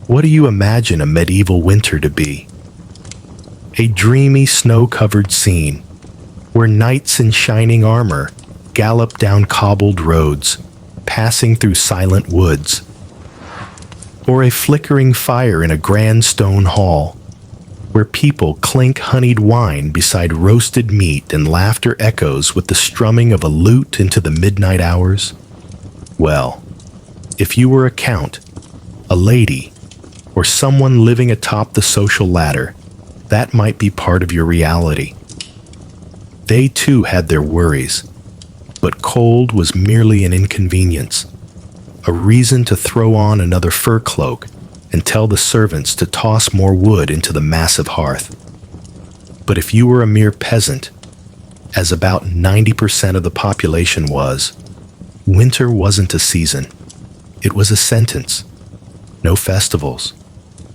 What do you imagine a medieval winter to be? A dreamy snow-covered scene where knights in shining armor gallop down cobbled roads, passing through silent woods. Or a flickering fire in a grand stone hall where people clink honeyed wine beside roasted meat and laughter echoes with the strumming of a lute into the midnight hours? Well, if you were a count, a lady, or someone living atop the social ladder, that might be part of your reality. They too had their worries, but cold was merely an inconvenience, a reason to throw on another fur cloak and tell the servants to toss more wood into the massive hearth. But if you were a mere peasant, as about 90% of the population was, winter wasn't a season. It was a sentence. No festivals,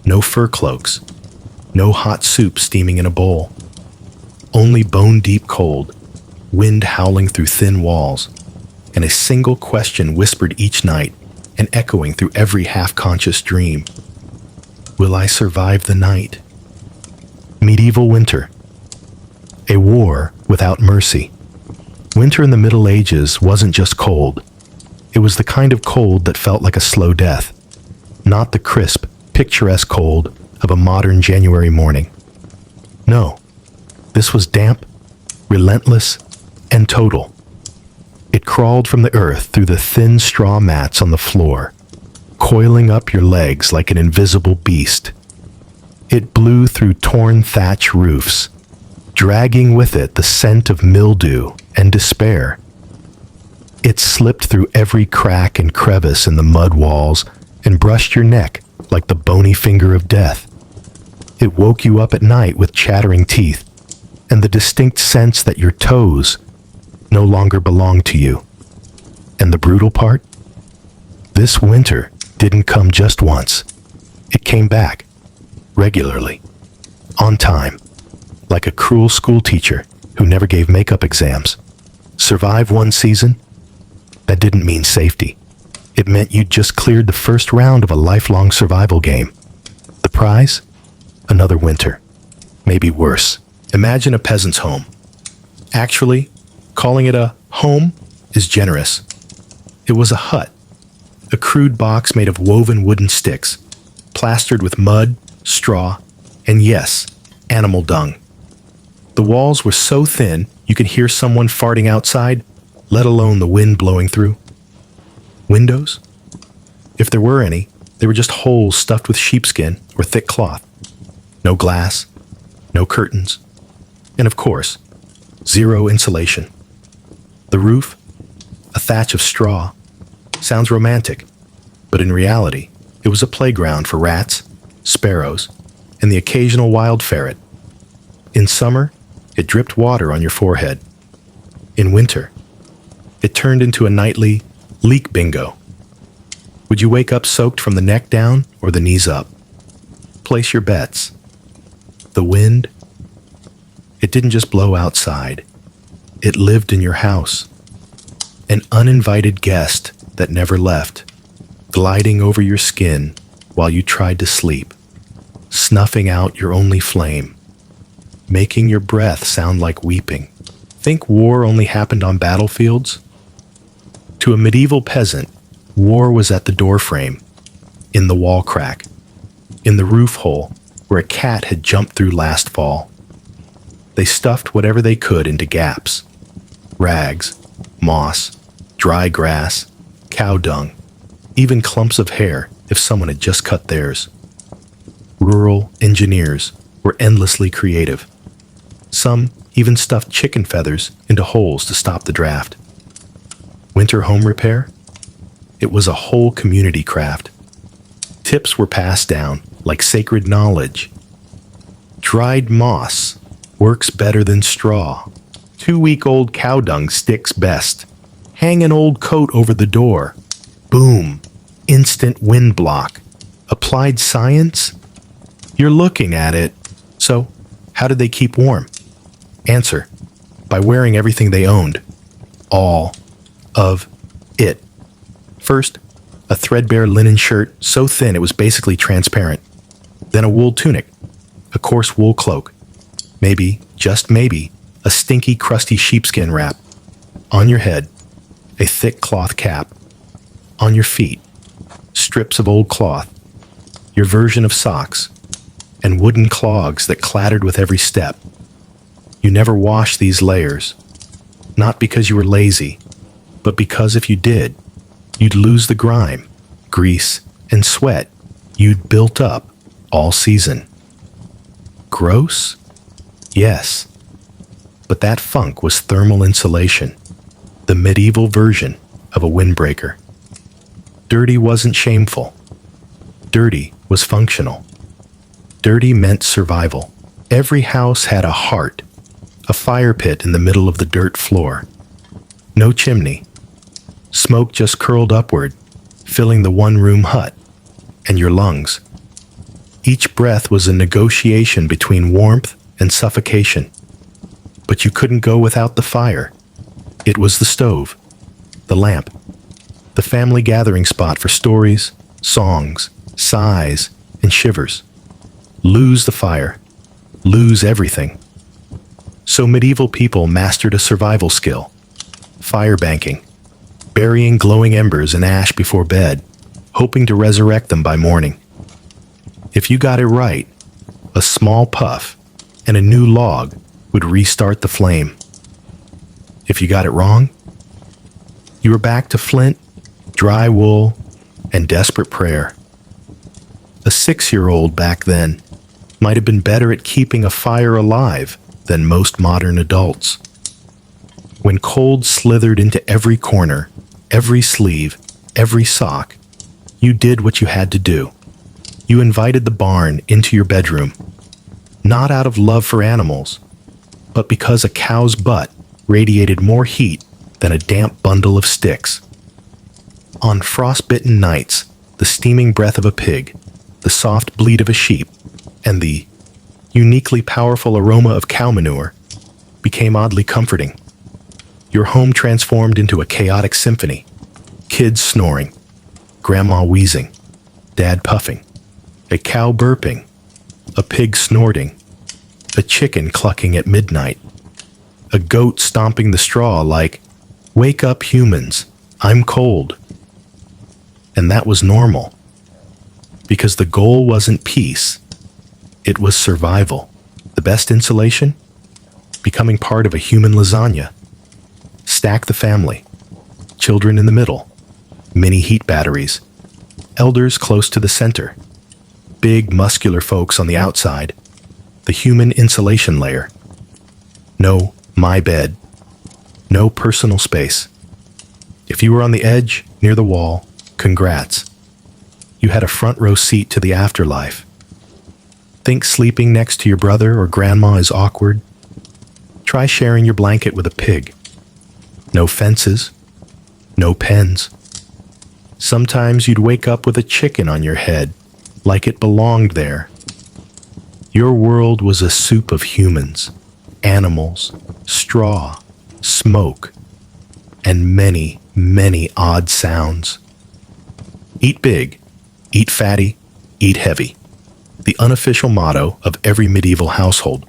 no fur cloaks, no hot soup steaming in a bowl. Only bone-deep cold, wind howling through thin walls, and a single question whispered each night and echoing through every half-conscious dream. Will I survive the night? Medieval winter. A war without mercy. Winter in the Middle Ages wasn't just cold. It was the kind of cold that felt like a slow death, not the crisp, picturesque cold of a modern January morning. No, this was damp, relentless, and total. It crawled from the earth through the thin straw mats on the floor, coiling up your legs like an invisible beast. It blew through torn thatch roofs, dragging with it the scent of mildew and despair. It slipped through every crack and crevice in the mud walls and brushed your neck like the bony finger of death. It woke you up at night with chattering teeth and the distinct sense that your toes no longer belonged to you. And the brutal part? This winter didn't come just once. It came back, regularly, on time, like a cruel school teacher who never gave makeup exams. Survive one season? That didn't mean safety. It meant you'd just cleared the first round of a lifelong survival game. The prize? Another winter. Maybe worse. Imagine a peasant's home. Actually, calling it a home is generous. It was a hut, a crude box made of woven wooden sticks, plastered with mud, straw, and yes, animal dung. The walls were so thin you could hear someone farting outside, let alone the wind blowing through. Windows? If there were any, they were just holes stuffed with sheepskin or thick cloth. No glass, no curtains, and of course, zero insulation. The roof? A thatch of straw. Sounds romantic, but in reality, it was a playground for rats, sparrows, and the occasional wild ferret. In summer, it dripped water on your forehead. In winter, it turned into a nightly leak bingo. Would you wake up soaked from the neck down or the knees up? Place your bets. The wind? It didn't just blow outside. It lived in your house. An uninvited guest that never left, gliding over your skin while you tried to sleep, snuffing out your only flame, making your breath sound like weeping. Think war only happened on battlefields? To a medieval peasant, war was at the doorframe, in the wall crack, in the roof hole where a cat had jumped through last fall. They stuffed whatever they could into gaps. Rags, moss, dry grass, cow dung, even clumps of hair if someone had just cut theirs. Rural engineers were endlessly creative. Some even stuffed chicken feathers into holes to stop the draft. Winter home repair? It was a whole community craft. Tips were passed down like sacred knowledge. Dried moss works better than straw. 2-week-old cow dung sticks best. Hang an old coat over the door. Boom. Instant wind block. Applied science? You're looking at it. So, how did they keep warm? Answer: by wearing everything they owned. All of it. First, A threadbare linen shirt so thin it was basically transparent. Then a wool tunic, a coarse wool cloak. Maybe, just maybe, a stinky, crusty sheepskin wrap. On your head, a thick cloth cap. On your feet, strips of old cloth, your version of socks, and wooden clogs that clattered with every step. You never washed these layers, not because you were lazy, but because if you did, you'd lose the grime, grease, and sweat you'd built up all season. Gross? Yes. But that funk was thermal insulation, the medieval version of a windbreaker. Dirty wasn't shameful. Dirty was functional. Dirty meant survival. Every house had a heart, a fire pit in the middle of the dirt floor. No chimney. Smoke just curled upward, filling the one-room hut and your lungs. Each breath was a negotiation between warmth and suffocation. But you couldn't go without the fire. It was the stove, the lamp, the family gathering spot for stories, songs, sighs, and shivers. Lose the fire, lose everything. So medieval people mastered a survival skill, fire banking, burying glowing embers in ash before bed, hoping to resurrect them by morning. If you got it right, a small puff and a new log would restart the flame. If you got it wrong, you were back to flint, dry wool, and desperate prayer. A 6-year-old back then might have been better at keeping a fire alive than most modern adults. When cold slithered into every corner, every sleeve, every sock, you did what you had to do. You invited the barn into your bedroom, not out of love for animals, but because a cow's butt radiated more heat than a damp bundle of sticks. On frostbitten nights, the steaming breath of a pig, the soft bleat of a sheep, and the uniquely powerful aroma of cow manure became oddly comforting. Your home transformed into a chaotic symphony. Kids snoring, grandma wheezing, dad puffing, a cow burping, a pig snorting, a chicken clucking at midnight, a goat stomping the straw like, "Wake up, humans, I'm cold." And that was normal, because the goal wasn't peace, it was survival. The best insulation? Becoming part of a human lasagna. Stack the family, children in the middle, mini heat batteries, elders close to the center, big muscular folks on the outside, the human insulation layer. No my bed, no personal space. If you were on the edge, near the wall, congrats. You had a front row seat to the afterlife. Think sleeping next to your brother or grandma is awkward? Try sharing your blanket with a pig. No fences, no pens. Sometimes you'd wake up with a chicken on your head, like it belonged there. Your world was a soup of humans, animals, straw, smoke, and many, many odd sounds. Eat big, eat fatty, eat heavy. The unofficial motto of every medieval household.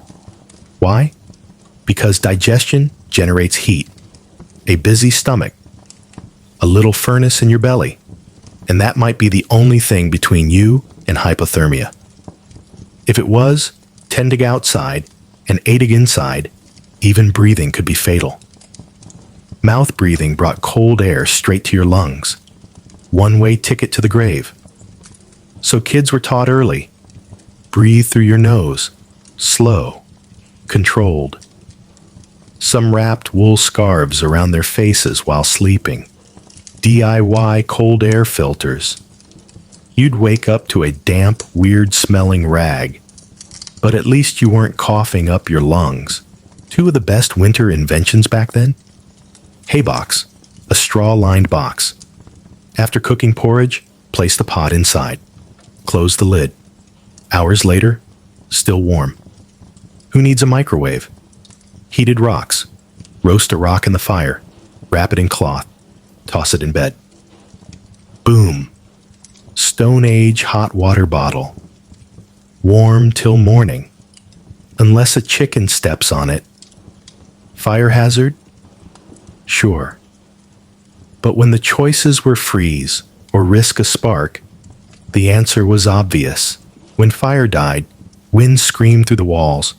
Why? Because digestion generates heat, a busy stomach, a little furnace in your belly, and that might be the only thing between you and hypothermia. If it was, 10 to go outside and 8 to get inside, even breathing could be fatal. Mouth breathing brought cold air straight to your lungs. One-way ticket to the grave. So kids were taught early. Breathe through your nose. Slow. Controlled. Some wrapped wool scarves around their faces while sleeping. DIY cold air filters. You'd wake up to a damp, weird-smelling rag. But at least you weren't coughing up your lungs. Two of the best winter inventions back then? Hay box, a straw-lined box. After cooking porridge, place the pot inside. Close the lid. Hours later, still warm. Who needs a microwave? Heated rocks. Roast a rock in the fire. Wrap it in cloth. Toss it in bed. Boom. Stone Age hot water bottle. Warm till morning. Unless a chicken steps on it. Fire hazard? Sure. But when the choices were freeze or risk a spark, the answer was obvious. When fire died, wind screamed through the walls,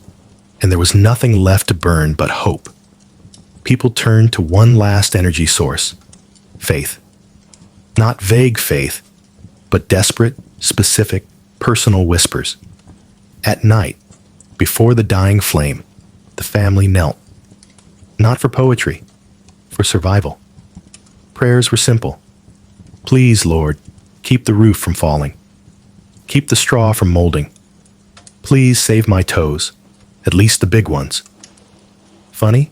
and there was nothing left to burn but hope. People turned to one last energy source: faith. Not vague faith, but desperate, specific, personal whispers. At night, before the dying flame, the family knelt. Not for poetry, for survival. Prayers were simple. Please, Lord, keep the roof from falling. Keep the straw from molding. Please save my toes, at least the big ones. Funny?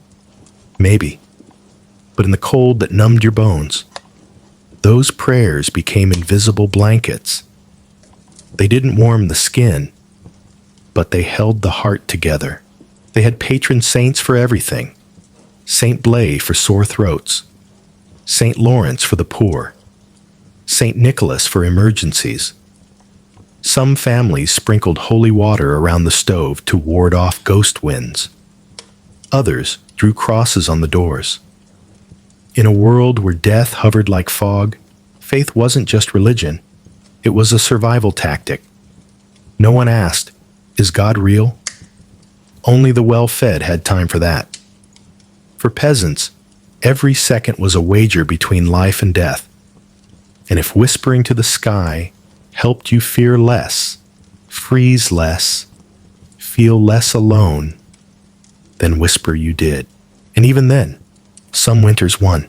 Maybe. But in the cold that numbed your bones, those prayers became invisible blankets. They didn't warm the skin, but they held the heart together. They had patron saints for everything. Saint Blay for sore throats, Saint Lawrence for the poor, Saint Nicholas for emergencies. Some families sprinkled holy water around the stove to ward off ghost winds. Others drew crosses on the doors. In a world where death hovered like fog, faith wasn't just religion. It was a survival tactic. No one asked, "Is God real?" Only the well-fed had time for that. For peasants, every second was a wager between life and death. And if whispering to the sky helped you fear less, freeze less, feel less alone, then whisper you did. And even then, some winters won.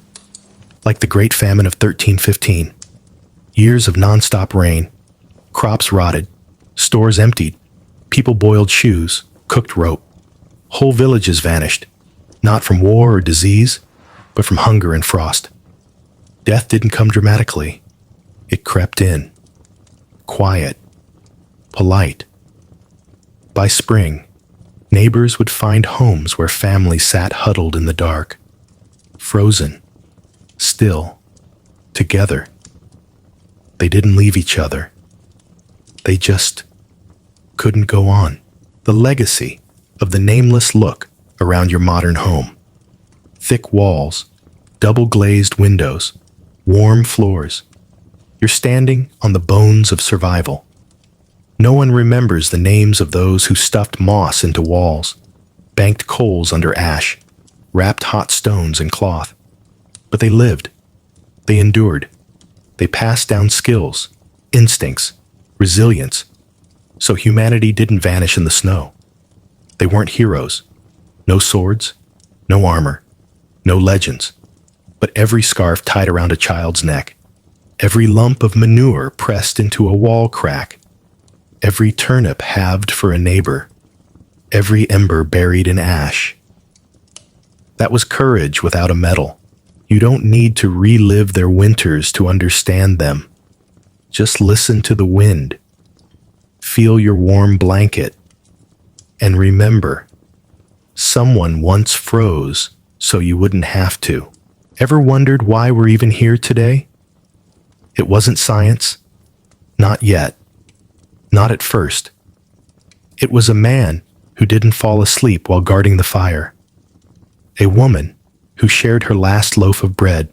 Like the Great Famine of 1315. Years of nonstop rain, crops rotted, stores emptied, people boiled shoes, cooked rope. Whole villages vanished, not from war or disease, but from hunger and frost. Death didn't come dramatically. It crept in. Quiet. Polite. By spring, neighbors would find homes where families sat huddled in the dark, frozen, still, together. They didn't leave each other. They just couldn't go on. The legacy of the nameless look around your modern home. Thick walls, double-glazed windows, warm floors. You're standing on the bones of survival. No one remembers the names of those who stuffed moss into walls, banked coals under ash, wrapped hot stones in cloth. But they lived. They endured. They passed down skills, instincts, resilience, so humanity didn't vanish in the snow. They weren't heroes. No swords, no armor, no legends, but every scarf tied around a child's neck, every lump of manure pressed into a wall crack, every turnip halved for a neighbor, every ember buried in ash. That was courage without a medal. You don't need to relive their winters to understand them. Just listen to the wind, feel your warm blanket, and remember, someone once froze so you wouldn't have to. Ever wondered why we're even here today? It wasn't science. Not yet. Not at first. It was a man who didn't fall asleep while guarding the fire. A woman who shared her last loaf of bread.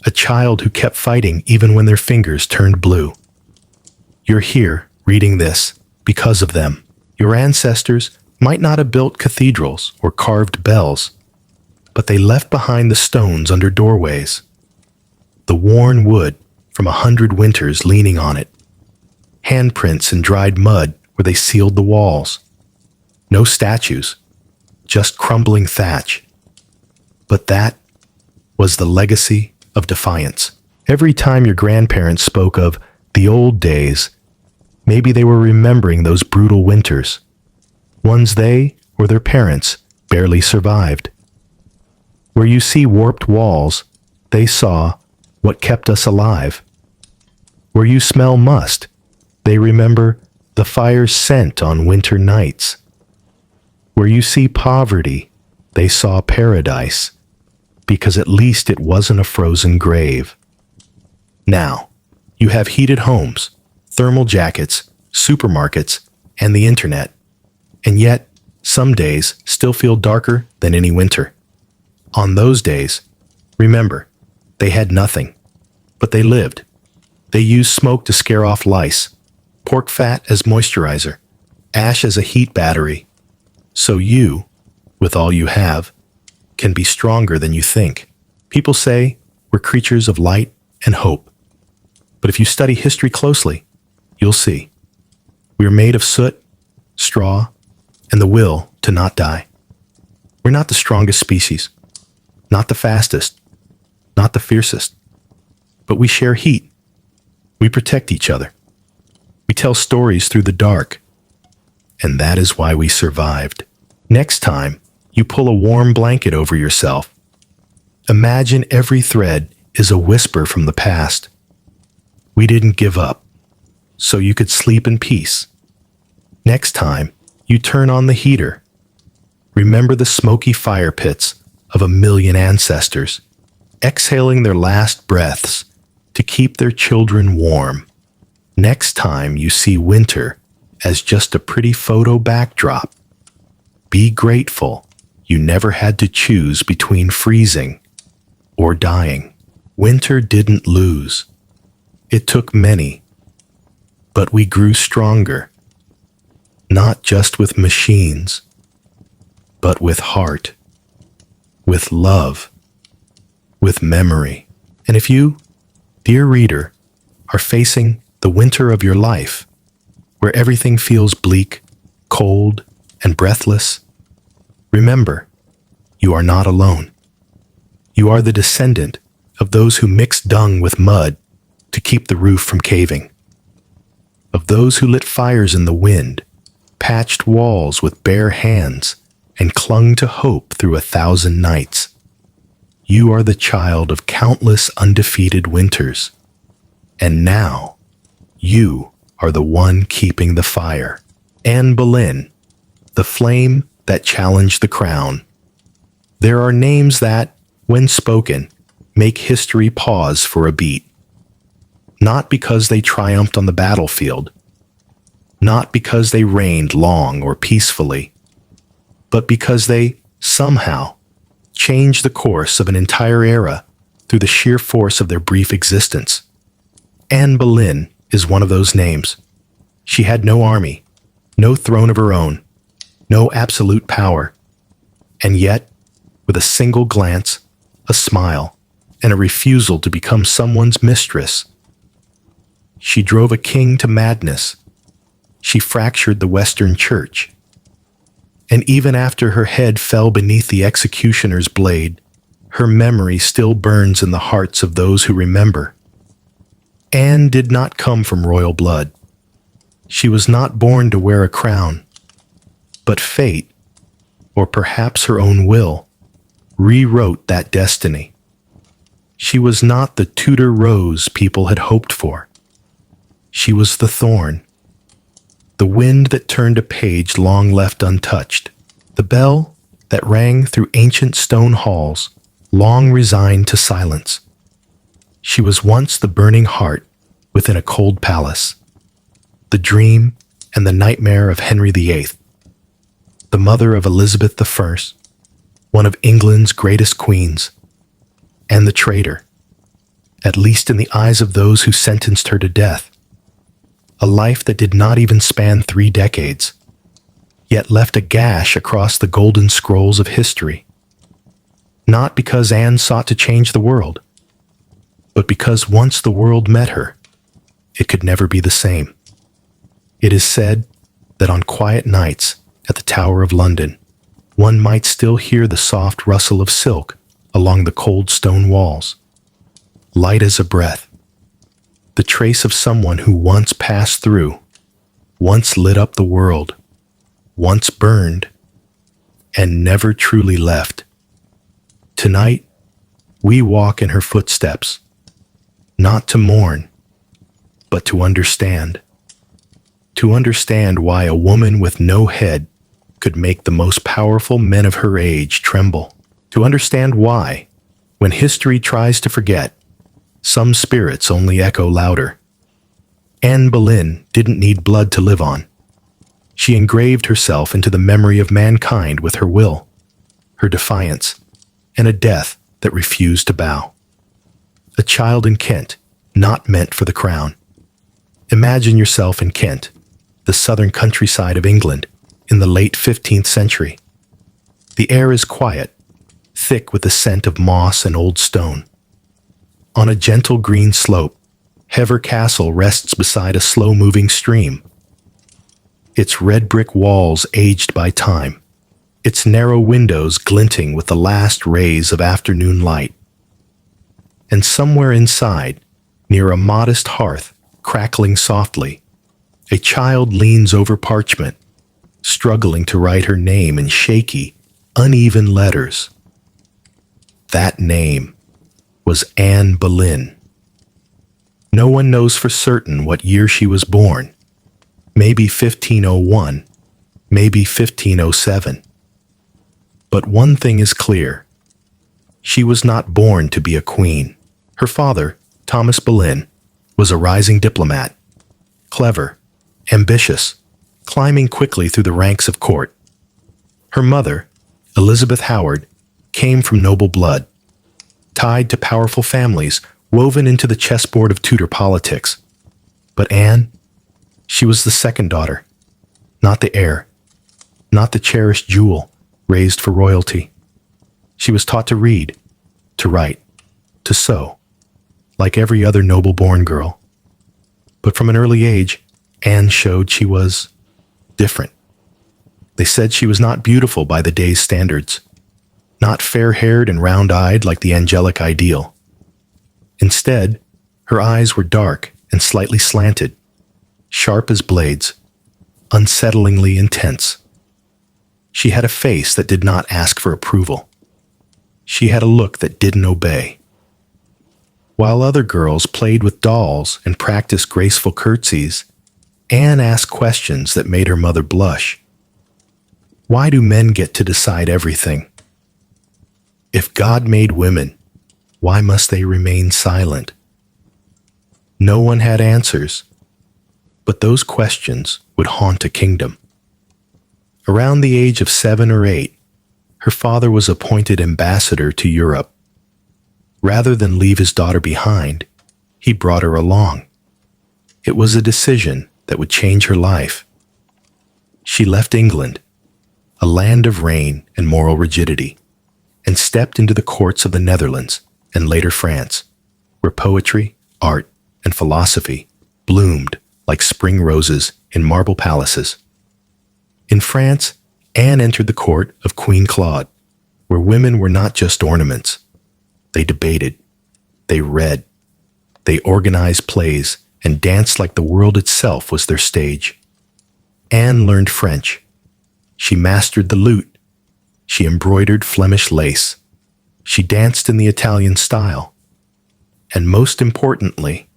A child who kept fighting even when their fingers turned blue. You're here reading this because of them. Your ancestors might not have built cathedrals or carved bells, but they left behind the stones under doorways, the worn wood from 100 winters leaning on it, handprints in dried mud where they sealed the walls. No statues, just crumbling thatch. But that was the legacy of defiance. Every time your grandparents spoke of the old days, maybe they were remembering those brutal winters, ones they or their parents barely survived. Where you see warped walls, they saw what kept us alive. Where you smell must, they remember the fire's scent on winter nights. Where you see poverty, they saw paradise, because at least it wasn't a frozen grave. Now, you have heated homes, thermal jackets, supermarkets, and the internet. And yet, some days still feel darker than any winter. On those days, remember, they had nothing, but they lived. They used smoke to scare off lice, pork fat as moisturizer, ash as a heat battery. So you, with all you have, can be stronger than you think. People say we're creatures of light and hope. But if you study history closely, you'll see. We are made of soot, straw, and the will to not die. We're not the strongest species, not the fastest, not the fiercest, but we share heat. We protect each other. We tell stories through the dark, and that is why we survived. Next time you pull a warm blanket over yourself, imagine every thread is a whisper from the past. We didn't give up, so you could sleep in peace. Next time you turn on the heater, remember the smoky fire pits of a million ancestors, exhaling their last breaths to keep their children warm. Next time you see winter as just a pretty photo backdrop, be grateful you never had to choose between freezing or dying. Winter didn't lose. It took many, but we grew stronger, not just with machines, but with heart, with love, with memory. And if you, dear reader, are facing the winter of your life, where everything feels bleak, cold, and breathless, remember, you are not alone. You are the descendant of those who mixed dung with mud to keep the roof from caving, of those who lit fires in the wind, patched walls with bare hands, and clung to hope through 1,000 nights. You are the child of countless undefeated winters, and now you are the one keeping the fire. Anne Boleyn, the flame that challenged the crown. There are names that, when spoken, make history pause for a beat. Not because they triumphed on the battlefield, not because they reigned long or peacefully, but because they, somehow, changed the course of an entire era through the sheer force of their brief existence. Anne Boleyn is one of those names. She had no army, no throne of her own, no absolute power, and yet, with a single glance, a smile, and a refusal to become someone's mistress, she drove a king to madness. She fractured the Western Church. And even after her head fell beneath the executioner's blade, her memory still burns in the hearts of those who remember. Anne did not come from royal blood. She was not born to wear a crown. But fate, or perhaps her own will, rewrote that destiny. She was not the Tudor rose people had hoped for. She was the thorn, the wind that turned a page long left untouched, the bell that rang through ancient stone halls, long resigned to silence. She was once the burning heart within a cold palace, the dream and the nightmare of Henry VIII, the mother of Elizabeth I, one of England's greatest queens, and the traitor, at least in the eyes of those who sentenced her to death. A life that did not even span 3 decades, yet left a gash across the golden scrolls of history. Not because Anne sought to change the world, but because once the world met her, it could never be the same. It is said that on quiet nights at the Tower of London, one might still hear the soft rustle of silk along the cold stone walls, light as a breath, the trace of someone who once passed through, once lit up the world, once burned, and never truly left. Tonight, we walk in her footsteps, not to mourn, but to understand. To understand why a woman with no head could make the most powerful men of her age tremble. To understand why, when history tries to forget, Some spirits only echo louder. Anne Boleyn didn't need blood to live on. She engraved herself into the memory of mankind with her will, her defiance, and a death that refused to bow. A child in Kent, not meant for the crown. Imagine yourself in Kent, the southern countryside of England, in the late 15th century. The air is quiet, thick with the scent of moss and old stone. On a gentle green slope, Hever Castle rests beside a slow-moving stream. Its red brick walls aged by time, its narrow windows glinting with the last rays of afternoon light. And somewhere inside, near a modest hearth crackling softly, a child leans over parchment, struggling to write her name in shaky, uneven letters. That name was Anne Boleyn. No one knows for certain what year she was born. Maybe 1501, maybe 1507. But one thing is clear. She was not born to be a queen. Her father, Thomas Boleyn, was a rising diplomat, clever, ambitious, climbing quickly through the ranks of court. Her mother, Elizabeth Howard, came from noble blood, tied to powerful families woven into the chessboard of Tudor politics. But Anne, she was the second daughter, not the heir, not the cherished jewel raised for royalty. She was taught to read, to write, to sew, like every other noble-born girl. But from an early age, Anne showed she was different. They said she was not beautiful by the day's standards, not fair-haired and round-eyed like the angelic ideal. Instead, her eyes were dark and slightly slanted, sharp as blades, unsettlingly intense. She had a face that did not ask for approval. She had a look that didn't obey. While other girls played with dolls and practiced graceful curtsies, Anne asked questions that made her mother blush. Why do men get to decide everything? If God made women, why must they remain silent? No one had answers, but those questions would haunt a kingdom. Around the age of 7 or 8, her father was appointed ambassador to Europe. Rather than leave his daughter behind, he brought her along. It was a decision that would change her life. She left England, a land of rain and moral rigidity, and stepped into the courts of the Netherlands and later France, where poetry, art, and philosophy bloomed like spring roses in marble palaces. In France, Anne entered the court of Queen Claude, where women were not just ornaments. They debated, they read, they organized plays, and danced like the world itself was their stage. Anne learned French. She mastered the lute. She embroidered Flemish lace. She danced in the Italian style. And most importantly,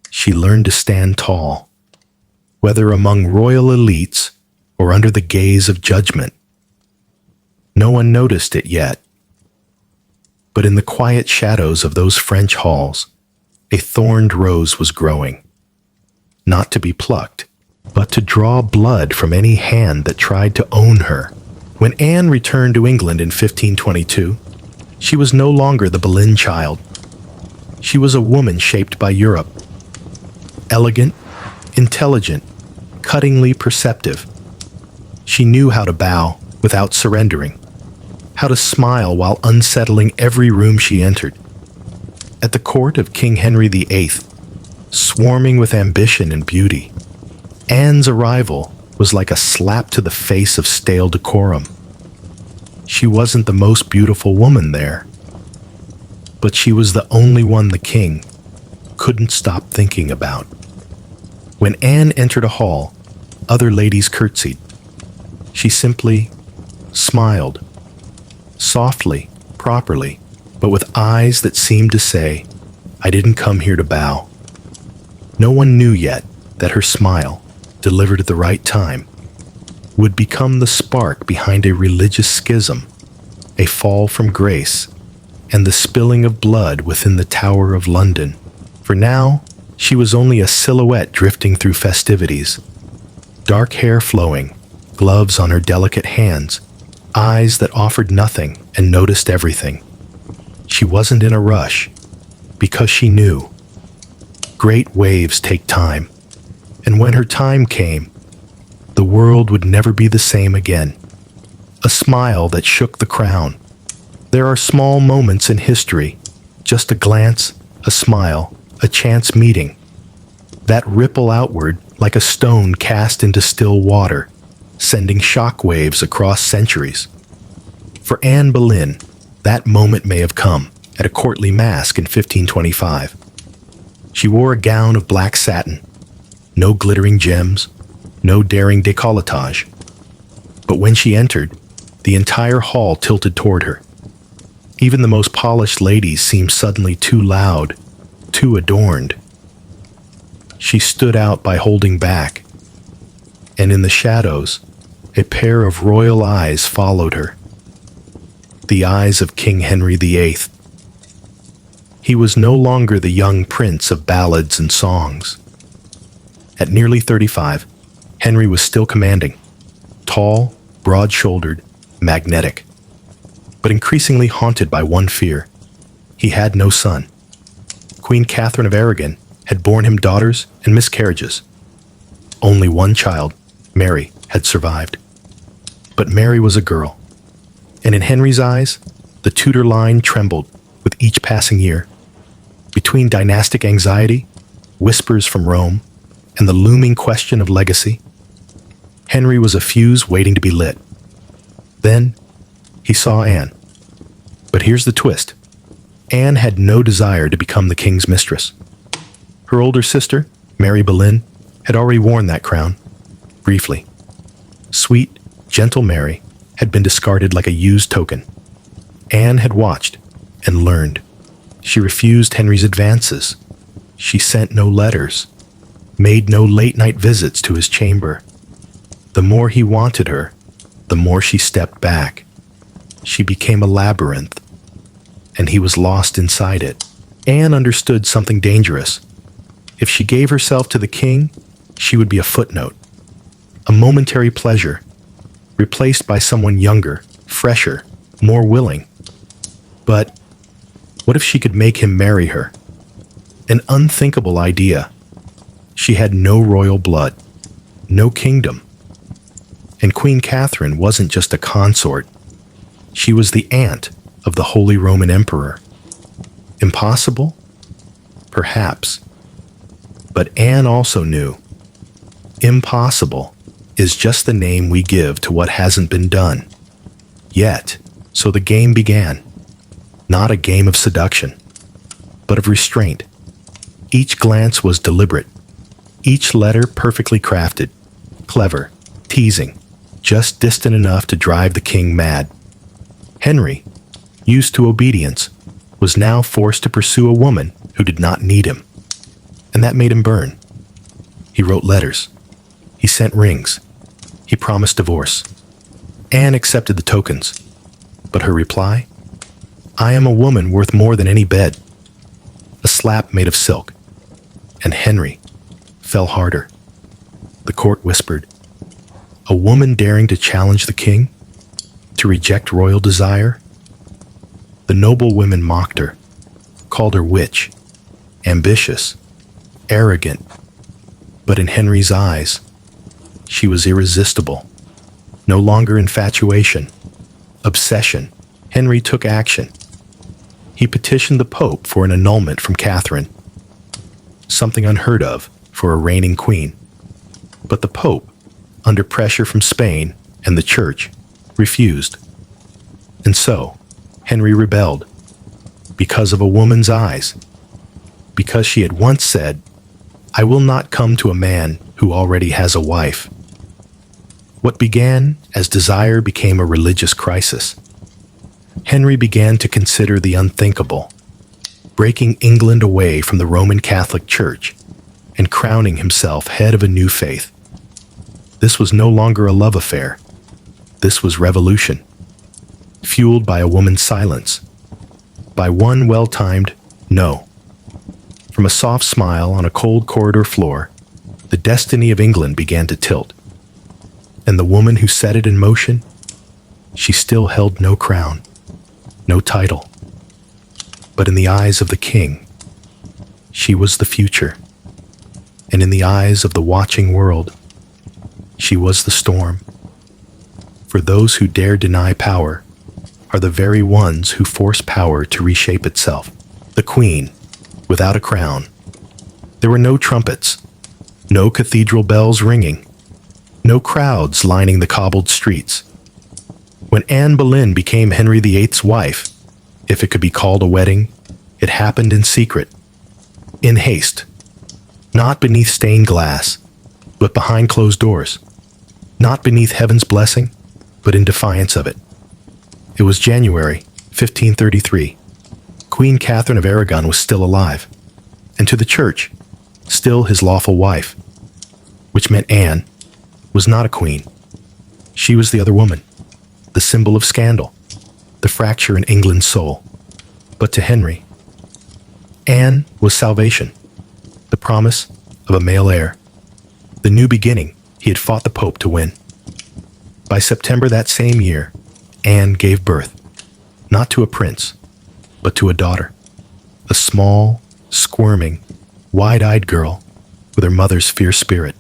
she learned to stand tall, whether among royal elites or under the gaze of judgment. No one noticed it yet. But in the quiet shadows of those French halls, a thorned rose was growing, not to be plucked, but to draw blood from any hand that tried to own her. When Anne returned to England in 1522, she was no longer the Boleyn child. She was a woman shaped by Europe. Elegant, intelligent, cuttingly perceptive. She knew how to bow without surrendering, how to smile while unsettling every room she entered. At the court of King Henry VIII, swarming with ambition and beauty, Anne's arrival was like a slap to the face of stale decorum. She wasn't the most beautiful woman there, but she was the only one the king couldn't stop thinking about. When Anne entered a hall, other ladies curtsied. She simply smiled, softly, properly, but with eyes that seemed to say, "I didn't come here to bow." No one knew yet that her smile, delivered at the right time, would become the spark behind a religious schism, a fall from grace, and the spilling of blood within the Tower of London. For now, she was only a silhouette drifting through festivities. Dark hair flowing, gloves on her delicate hands, eyes that offered nothing and noticed everything. She wasn't in a rush, because she knew. Great waves take time, and when her time came, the world would never be the same again. A smile that shook the crown. There are small moments in history, just a glance, a smile, a chance meeting, that ripple outward like a stone cast into still water, sending shock waves across centuries. For Anne Boleyn, that moment may have come at a courtly masque in 1525. She wore a gown of black satin, no glittering gems, no daring décolletage. But when she entered, the entire hall tilted toward her. Even the most polished ladies seemed suddenly too loud, too adorned. She stood out by holding back, and in the shadows, a pair of royal eyes followed her. The eyes of King Henry VIII. He was no longer the young prince of ballads and songs. At nearly 35, Henry was still commanding, tall, broad-shouldered, magnetic, but increasingly haunted by one fear. He had no son. Queen Catherine of Aragon had borne him daughters and miscarriages. Only one child, Mary, had survived. But Mary was a girl, and in Henry's eyes, the Tudor line trembled with each passing year. Between dynastic anxiety, whispers from Rome, and the looming question of legacy, Henry was a fuse waiting to be lit. Then, he saw Anne. But here's the twist. Anne had no desire to become the king's mistress. Her older sister, Mary Boleyn, had already worn that crown, briefly. Sweet, gentle Mary had been discarded like a used token. Anne had watched and learned. She refused Henry's advances. She sent no letters, made no late-night visits to his chamber. The more he wanted her, the more she stepped back. She became a labyrinth, and he was lost inside it. Anne understood something dangerous. If she gave herself to the king, she would be a footnote, a momentary pleasure, replaced by someone younger, fresher, more willing. But what if she could make him marry her? An unthinkable idea. She had no royal blood, no kingdom. And Queen Catherine wasn't just a consort. She was the aunt of the Holy Roman Emperor. Impossible? Perhaps. But Anne also knew. Impossible is just the name we give to what hasn't been done yet. So the game began. Not a game of seduction, but of restraint. Each glance was deliberate. Each letter perfectly crafted, clever, teasing, just distant enough to drive the king mad. Henry, used to obedience, was now forced to pursue a woman who did not need him. And that made him burn. He wrote letters. He sent rings. He promised divorce. Anne accepted the tokens. But her reply? I am a woman worth more than any bed. A slap made of silk. And Henry fell harder. The court whispered, a woman daring to challenge the king? To reject royal desire? The noble women mocked her, called her witch, ambitious, arrogant. But in Henry's eyes, she was irresistible. No longer infatuation, obsession. Henry took action. He petitioned the Pope for an annulment from Catherine, something unheard of for a reigning queen. But the Pope, under pressure from Spain and the Church, refused. And so, Henry rebelled, because of a woman's eyes, because she had once said, I will not come to a man who already has a wife. What began as desire became a religious crisis. Henry began to consider the unthinkable, breaking England away from the Roman Catholic Church and crowning himself head of a new faith. This was no longer a love affair. This was revolution, fueled by a woman's silence, by one well-timed no. From a soft smile on a cold corridor floor, the destiny of England began to tilt. And the woman who set it in motion, she still held no crown, no title. But in the eyes of the king, she was the future. And in the eyes of the watching world, she was the storm. For those who dare deny power are the very ones who force power to reshape itself. The queen, without a crown. There were no trumpets, no cathedral bells ringing, no crowds lining the cobbled streets. When Anne Boleyn became Henry VIII's wife, if it could be called a wedding, it happened in secret, in haste, not beneath stained glass, but behind closed doors, not beneath heaven's blessing, but in defiance of it. It was January 1533. Queen Catherine of Aragon was still alive, and to the church, still his lawful wife, which meant Anne was not a queen. She was the other woman, the symbol of scandal, the fracture in England's soul. But to Henry, Anne was salvation, the promise of a male heir, the new beginning he had fought the Pope to win. By September that same year, Anne gave birth, not to a prince, but to a daughter, a small, squirming, wide-eyed girl with her mother's fierce spirit.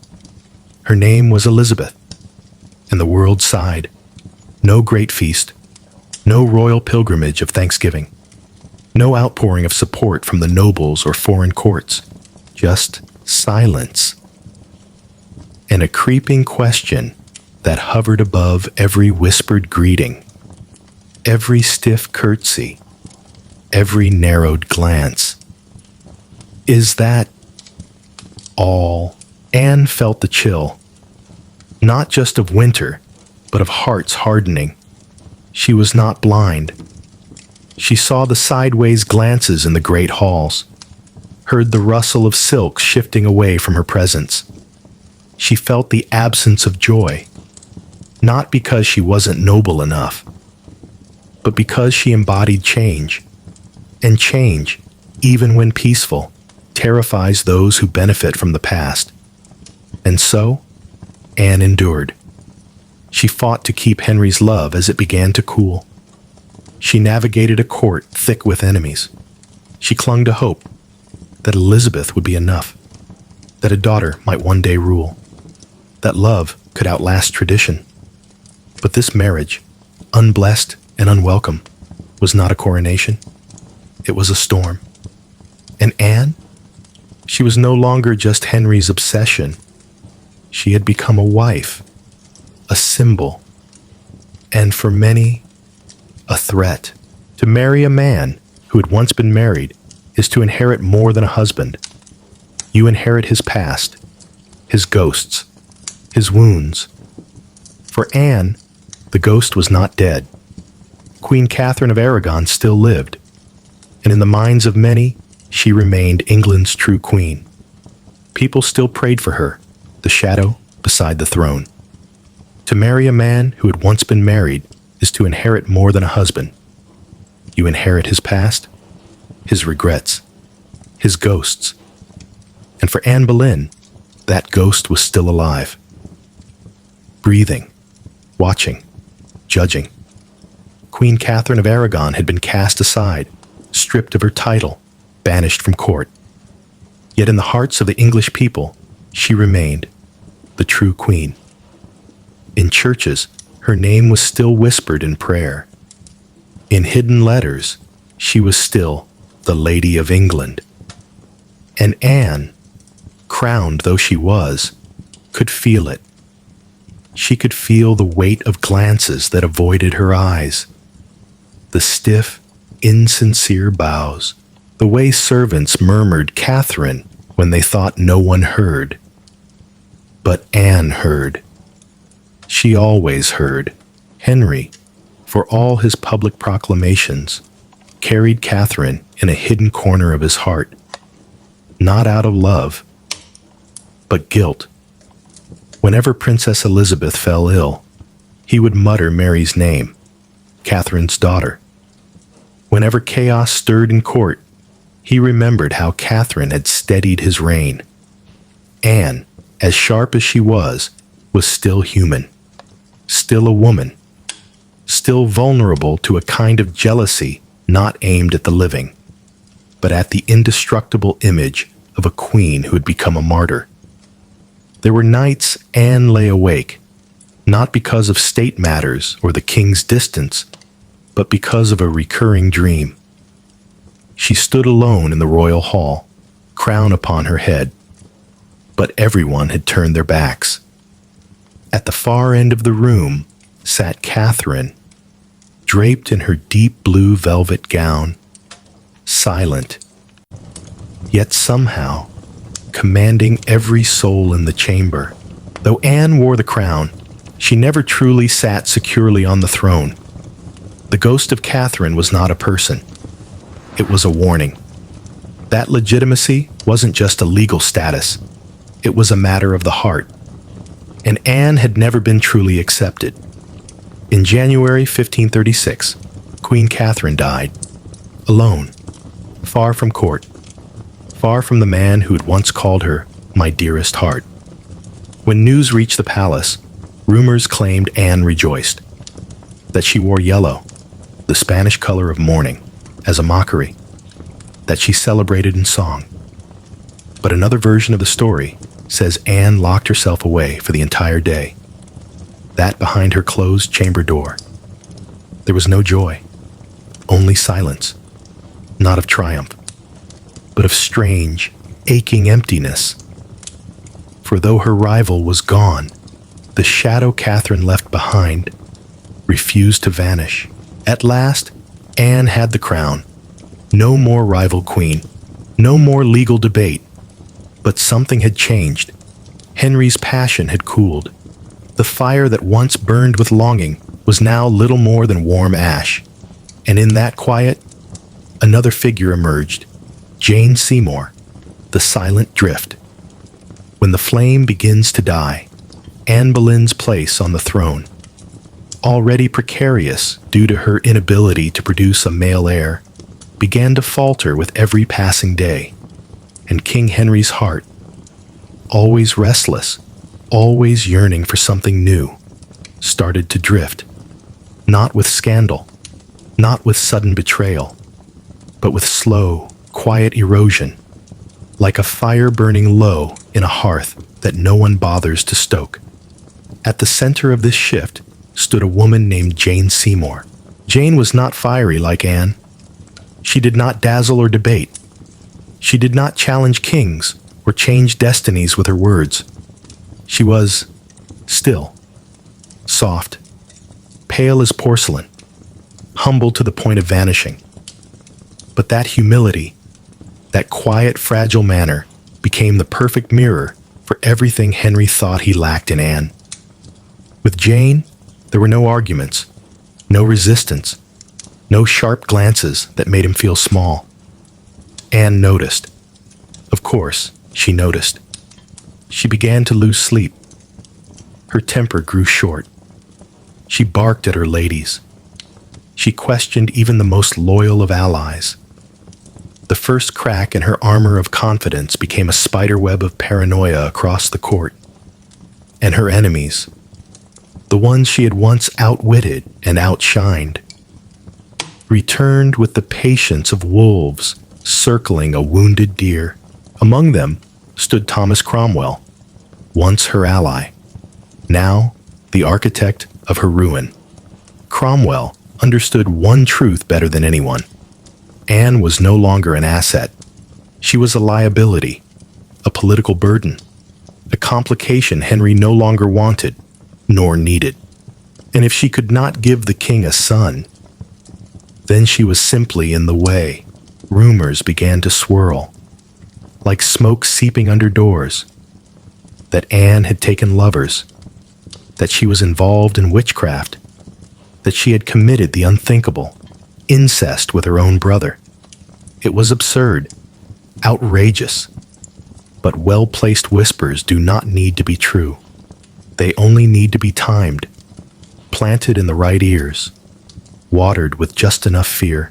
Her name was Elizabeth, and the world sighed. No great feast, no royal pilgrimage of thanksgiving, no outpouring of support from the nobles or foreign courts, just silence. And a creeping question that hovered above every whispered greeting, every stiff curtsy, every narrowed glance. Is that all? Anne felt the chill, not just of winter, but of hearts hardening. She was not blind. She saw the sideways glances in the great halls, heard the rustle of silk shifting away from her presence. She felt the absence of joy, not because she wasn't noble enough, but because she embodied change. And change, even when peaceful, terrifies those who benefit from the past. And so, Anne endured. She fought to keep Henry's love as it began to cool. She navigated a court thick with enemies. She clung to hope that Elizabeth would be enough, that a daughter might one day rule, that love could outlast tradition. But this marriage, unblessed and unwelcome, was not a coronation. It was a storm. And Anne? She was no longer just Henry's obsession. She had become a wife, a symbol, and for many, a threat. To marry a man who had once been married is to inherit more than a husband. You inherit his past, his ghosts, his wounds. For Anne, the ghost was not dead. Queen Catherine of Aragon still lived, and in the minds of many, she remained England's true queen. People still prayed for her, the shadow beside the throne. To marry a man who had once been married is to inherit more than a husband. You inherit his past, his regrets, his ghosts. And for Anne Boleyn, that ghost was still alive, breathing, watching, judging. Queen Catherine of Aragon had been cast aside, stripped of her title, banished from court. Yet in the hearts of the English people, she remained the true queen. In churches, her name was still whispered in prayer. In hidden letters, she was still the Lady of England. And Anne, crowned though she was, could feel it. She could feel the weight of glances that avoided her eyes, the stiff, insincere bows, the way servants murmured Catherine when they thought no one heard. But Anne heard. She always heard. Henry, for all his public proclamations, carried Catherine in a hidden corner of his heart, not out of love, but guilt. Whenever Princess Elizabeth fell ill, he would mutter Mary's name, Catherine's daughter. Whenever chaos stirred in court, He remembered how Catherine had steadied his rein. Anne, as sharp as she was still human, still a woman, still vulnerable to a kind of jealousy not aimed at the living, but at the indestructible image of a queen who had become a martyr. There were nights Anne lay awake, not because of state matters or the king's distance, but because of a recurring dream. She stood alone in the royal hall, crown upon her head, but everyone had turned their backs. At the far end of the room sat Catherine, draped in her deep blue velvet gown, silent, yet somehow commanding every soul in the chamber. Though Anne wore the crown, she never truly sat securely on the throne. The ghost of Catherine was not a person. It was a warning. That legitimacy wasn't just a legal status. It was a matter of the heart. And Anne had never been truly accepted. In January 1536, Queen Catherine died, alone, far from court, far from the man who had once called her my dearest heart. When news reached the palace, rumors claimed Anne rejoiced, that she wore yellow, the Spanish color of mourning, as a mockery, that she celebrated in song. But another version of the story says Anne locked herself away for the entire day, that behind her closed chamber door. There was no joy, only silence, not of triumph, but of strange, aching emptiness. For though her rival was gone, the shadow Catherine left behind refused to vanish. At last, Anne had the crown. No more rival queen, no more legal debate. But something had changed. Henry's passion had cooled. The fire that once burned with longing was now little more than warm ash. And in that quiet, another figure emerged, Jane Seymour, the silent drift. When the flame begins to die, Anne Boleyn's place on the throne, already precarious due to her inability to produce a male heir, began to falter with every passing day. And King Henry's heart, always restless, always yearning for something new, started to drift, not with scandal, not with sudden betrayal, but with slow, quiet erosion, like a fire burning low in a hearth that no one bothers to stoke. At the center of this shift stood a woman named Jane Seymour. Jane was not fiery like Anne. She did not dazzle or debate. She did not challenge kings or change destinies with her words. She was still, soft, pale as porcelain, humble to the point of vanishing. But that humility, that quiet, fragile manner, became the perfect mirror for everything Henry thought he lacked in Anne. With Jane, there were no arguments, no resistance, no sharp glances that made him feel small. Anne noticed. Of course, she noticed. She began to lose sleep. Her temper grew short. She barked at her ladies. She questioned even the most loyal of allies. The first crack in her armor of confidence became a spiderweb of paranoia across the court. And her enemies, the ones she had once outwitted and outshined, returned with the patience of wolves circling a wounded deer. Among them stood Thomas Cromwell, once her ally, now the architect of her ruin. Cromwell understood one truth better than anyone. Anne was no longer an asset. She was a liability, a political burden, a complication Henry no longer wanted, nor needed. And if she could not give the king a son, then she was simply in the way. Rumors began to swirl, like smoke seeping under doors, that Anne had taken lovers, that she was involved in witchcraft, that she had committed the unthinkable, incest with her own brother. It was absurd, outrageous, but well-placed whispers do not need to be true. They only need to be timed, planted in the right ears, watered with just enough fear.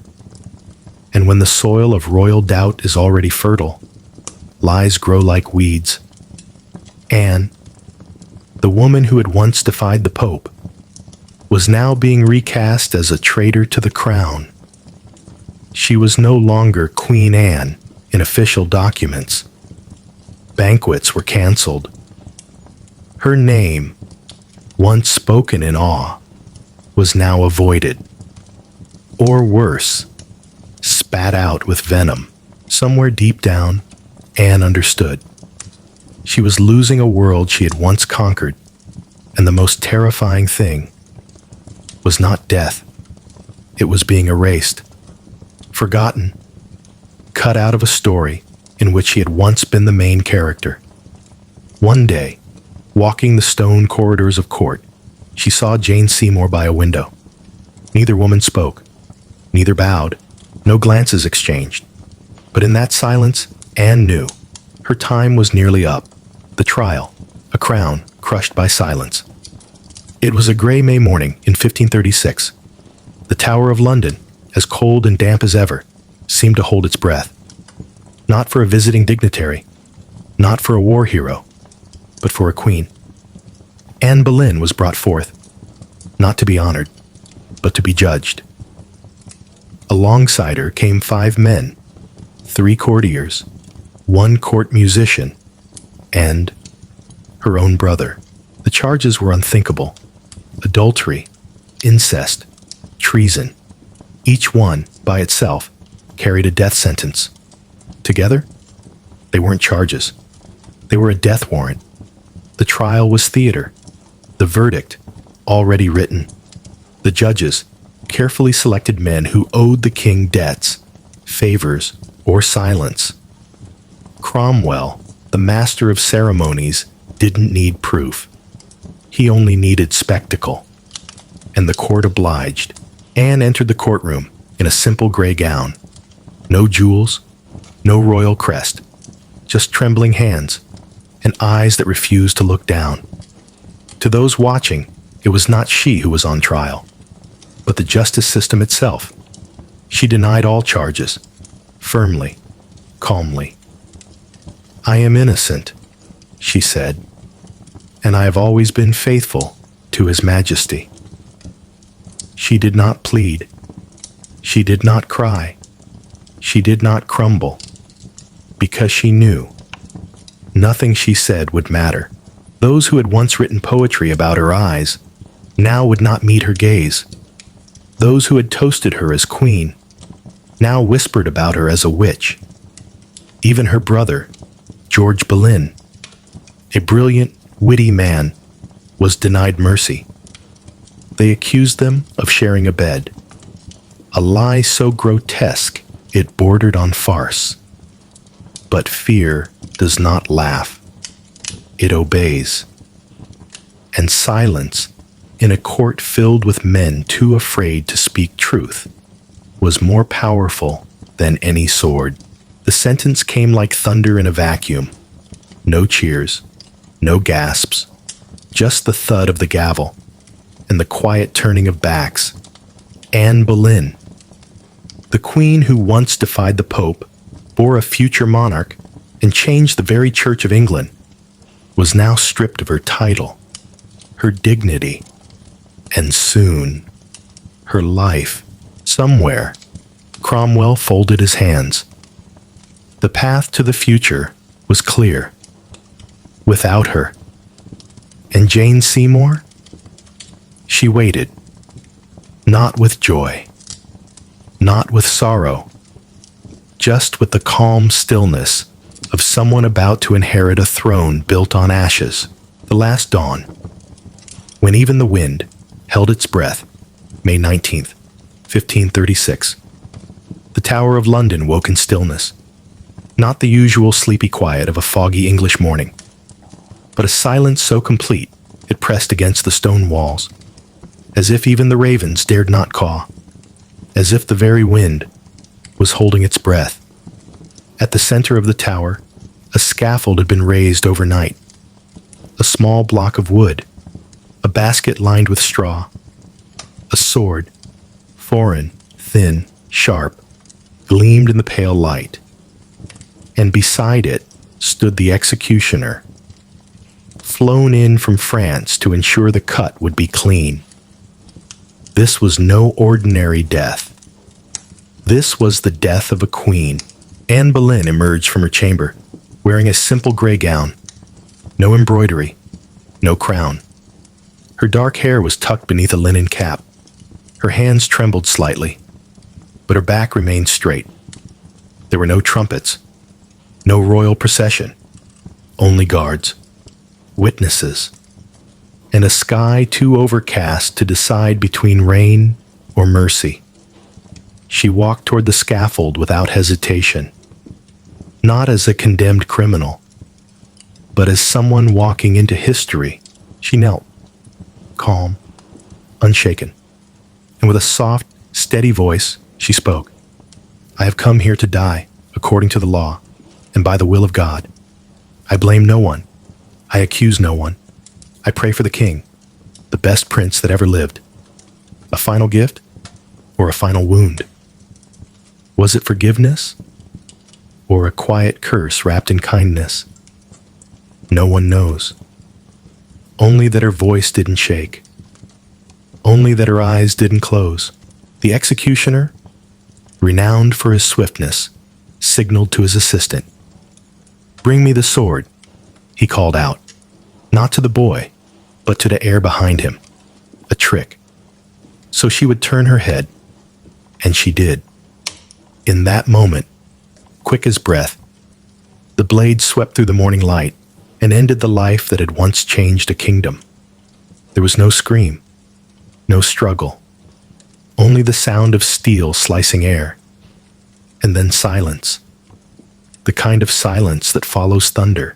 And when the soil of royal doubt is already fertile, lies grow like weeds. Anne, the woman who had once defied the Pope, was now being recast as a traitor to the crown. She was no longer Queen Anne in official documents. Banquets were canceled. Her name, once spoken in awe, was now avoided. Or worse, spat out with venom. Somewhere deep down, Anne understood. She was losing a world she had once conquered, and the most terrifying thing was not death. It was being erased, forgotten, cut out of a story in which she had once been the main character. One day, walking the stone corridors of court, she saw Jane Seymour by a window. Neither woman spoke, neither bowed, no glances exchanged. But in that silence, Anne knew. Her time was nearly up. The trial, a crown crushed by silence. It was a grey May morning in 1536. The Tower of London, as cold and damp as ever, seemed to hold its breath. Not for a visiting dignitary, not for a war hero, but for a queen. Anne Boleyn was brought forth, not to be honored, but to be judged. Alongside her came 5 men, 3 courtiers, 1 court musician, and her own brother. The charges were unthinkable: adultery, incest, treason. Each one, by itself, carried a death sentence. Together, they weren't charges. They were a death warrant. The trial was theater. The verdict, already written. The judges, carefully selected men who owed the king debts, favors, or silence. Cromwell, the master of ceremonies, didn't need proof. He only needed spectacle. And the court obliged. Anne entered the courtroom in a simple gray gown. No jewels, no royal crest, just trembling hands and eyes that refused to look down. To those watching, it was not she who was on trial, but the justice system itself. She denied all charges, firmly, calmly. "I am innocent," she said, "and I have always been faithful to His Majesty." She did not plead. She did not cry. She did not crumble, because she knew nothing she said would matter. Those who had once written poetry about her eyes now would not meet her gaze. Those who had toasted her as queen now whispered about her as a witch. Even her brother, George Boleyn, a brilliant, witty man, was denied mercy. They accused them of sharing a bed, a lie so grotesque it bordered on farce. But fear does not laugh. It obeys. And silence, in a court filled with men too afraid to speak truth, was more powerful than any sword. The sentence came like thunder in a vacuum. No cheers, no gasps, just the thud of the gavel and the quiet turning of backs. Anne Boleyn, the queen who once defied the Pope, bore a future monarch, and changed the very Church of England, was now stripped of her title, her dignity, and soon her life. Somewhere, Cromwell folded his hands. The path to the future was clear. Without her. And Jane Seymour? She waited. Not with joy. Not with sorrow. Just with the calm stillness of someone about to inherit a throne built on ashes. The last dawn, when even the wind held its breath, May 19th, 1536. The Tower of London woke in stillness. Not the usual sleepy quiet of a foggy English morning, but a silence so complete it pressed against the stone walls, as if even the ravens dared not caw, as if the very wind was holding its breath. At the center of the tower, a scaffold had been raised overnight. A small block of wood, a basket lined with straw, a sword, foreign, thin, sharp, gleamed in the pale light, and beside it stood the executioner, flown in from France to ensure the cut would be clean. This was no ordinary death. This was the death of a queen. Anne Boleyn emerged from her chamber, wearing a simple gray gown. No embroidery, no crown. Her dark hair was tucked beneath a linen cap. Her hands trembled slightly, but her back remained straight. There were no trumpets, no royal procession, only guards, witnesses, and a sky too overcast to decide between rain or mercy. She walked toward the scaffold without hesitation, not as a condemned criminal, but as someone walking into history. She knelt, calm, unshaken, and with a soft, steady voice, she spoke. "I have come here to die, according to the law, and by the will of God. I blame no one. I accuse no one. I pray for the king, the best prince that ever lived. A final gift or a final wound? Was it forgiveness or a quiet curse wrapped in kindness? No one knows. Only that her voice didn't shake. Only that her eyes didn't close. The executioner, renowned for his swiftness, signaled to his assistant. "Bring me the sword," he called out, not to the boy, but to the air behind him. A trick. So she would turn her head, and she did. In that moment, quick as breath, the blade swept through the morning light and ended the life that had once changed a kingdom. There was no scream, no struggle, only the sound of steel slicing air, and then silence, the kind of silence that follows thunder.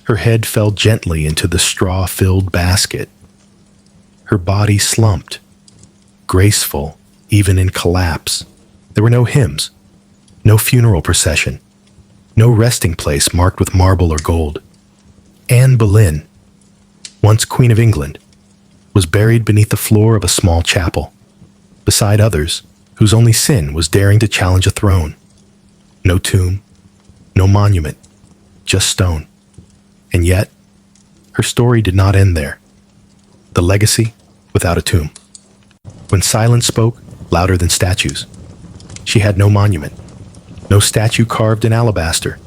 Her head fell gently into the straw-filled basket. Her body slumped, graceful even in collapse. There were no hymns, no funeral procession, no resting place marked with marble or gold. Anne Boleyn, once Queen of England, was buried beneath the floor of a small chapel, beside others whose only sin was daring to challenge a throne. No tomb, no monument, just stone. And yet, her story did not end there. The legacy without a tomb. When silence spoke louder than statues, she had no monument, no statue carved in alabaster,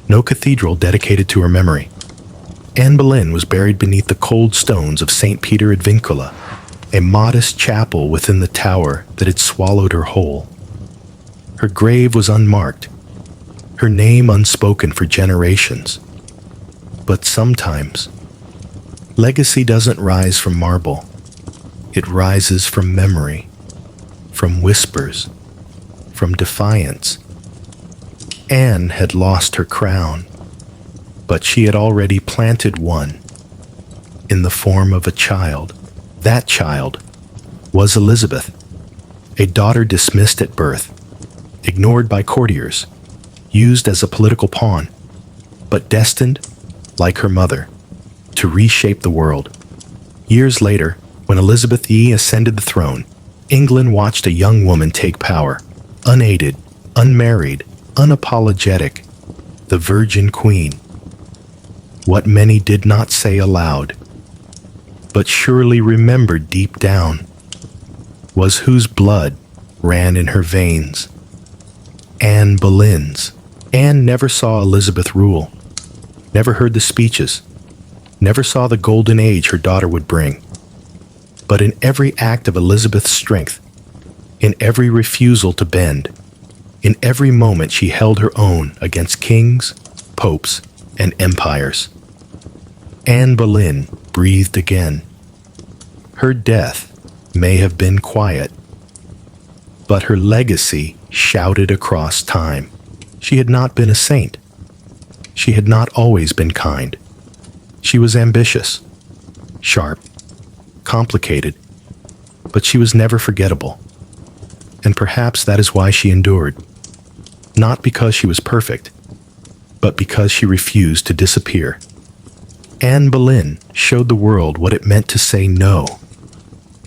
no cathedral dedicated to her memory. Anne Boleyn was buried beneath the cold stones of St. Peter ad Vincula, a modest chapel within the tower that had swallowed her whole. Her grave was unmarked, her name unspoken for generations. But sometimes, legacy doesn't rise from marble. It rises from memory, from whispers, from defiance. Anne had lost her crown, but she had already planted one in the form of a child. That child was Elizabeth, a daughter dismissed at birth, ignored by courtiers, used as a political pawn, but destined, like her mother, to reshape the world. Years later, when Elizabeth I ascended the throne, England watched a young woman take power, unaided, unmarried, unapologetic, the Virgin Queen. What many did not say aloud, but surely remembered deep down, was whose blood ran in her veins. Anne Boleyn's. Anne never saw Elizabeth rule, never heard the speeches, never saw the golden age her daughter would bring. But in every act of Elizabeth's strength, in every refusal to bend, in every moment she held her own against kings, popes, and empires. Anne Boleyn breathed again. Her death may have been quiet, but her legacy shouted across time. She had not been a saint. She had not always been kind. She was ambitious, sharp, complicated, but she was never forgettable. And perhaps that is why she endured. Not because she was perfect, but because she refused to disappear. Anne Boleyn showed the world what it meant to say no,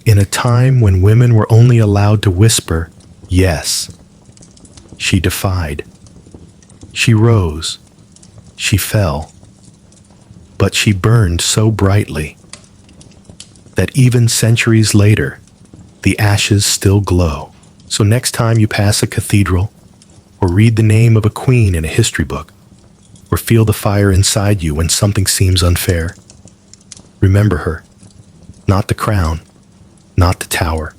in a time when women were only allowed to whisper yes. She defied. She rose. She fell. But she burned so brightly that even centuries later, the ashes still glow. So next time you pass a cathedral, or read the name of a queen in a history book, or feel the fire inside you when something seems unfair, remember her. Not the crown, not the tower,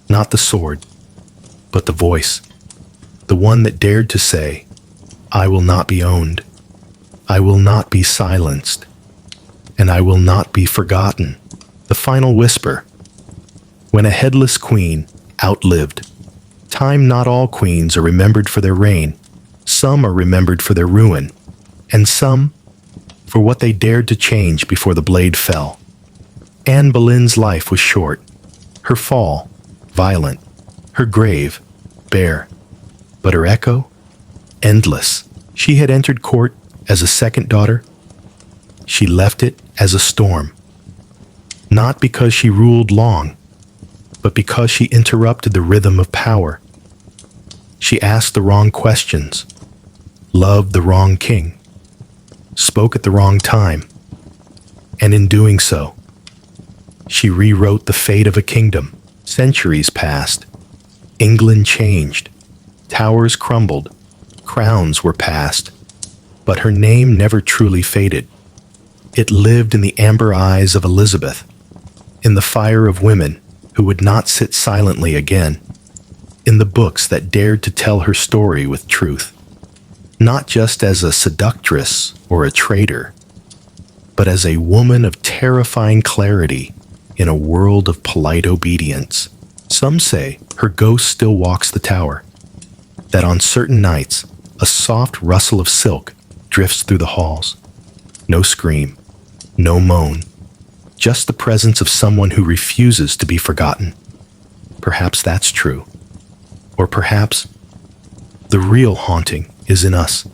not the sword, but the voice. The one that dared to say, I will not be owned. I will not be silenced. And I will not be forgotten. The final whisper. When a headless queen outlived time, not all queens are remembered for their reign. Some are remembered for their ruin, and some for what they dared to change before the blade fell. Anne Boleyn's life was short, her fall violent, her grave bare, but her echo endless. She had entered court as a second daughter. She left it as a storm, not because she ruled long, but because she interrupted the rhythm of power. She asked the wrong questions, loved the wrong king, spoke at the wrong time, and in doing so, she rewrote the fate of a kingdom. Centuries passed. England changed. Towers crumbled. Crowns were passed. But her name never truly faded. It lived in the amber eyes of Elizabeth, in the fire of women who would not sit silently again, in the books that dared to tell her story with truth, not just as a seductress or a traitor, but as a woman of terrifying clarity in a world of polite obedience. Some say her ghost still walks the tower, that on certain nights a soft rustle of silk drifts through the halls. No scream, no moan, just the presence of someone who refuses to be forgotten. Perhaps that's true. Or perhaps the real haunting is in us.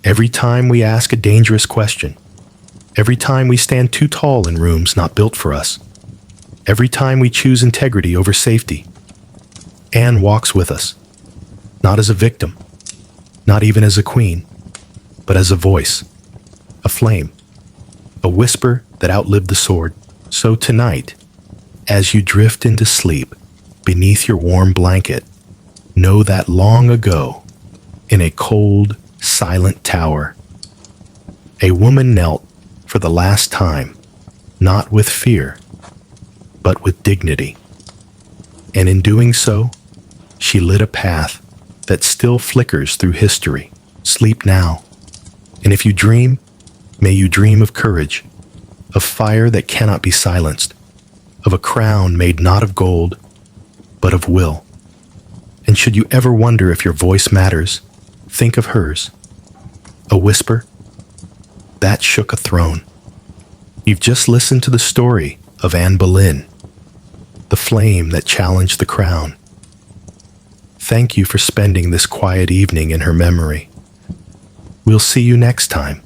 Every time we ask a dangerous question, every time we stand too tall in rooms not built for us, every time we choose integrity over safety, Anne walks with us, not as a victim, not even as a queen, but as a voice, a flame, a whisper that outlived the sword. So tonight, as you drift into sleep beneath your warm blanket, know that long ago, in a cold, silent tower, a woman knelt for the last time, not with fear, but with dignity. And in doing so, she lit a path that still flickers through history. Sleep now. And if you dream, may you dream of courage, of fire that cannot be silenced, of a crown made not of gold, but of will. And should you ever wonder if your voice matters, think of hers. A whisper that shook a throne. You've just listened to the story of Anne Boleyn, the flame that challenged the crown. Thank you for spending this quiet evening in her memory. We'll see you next time,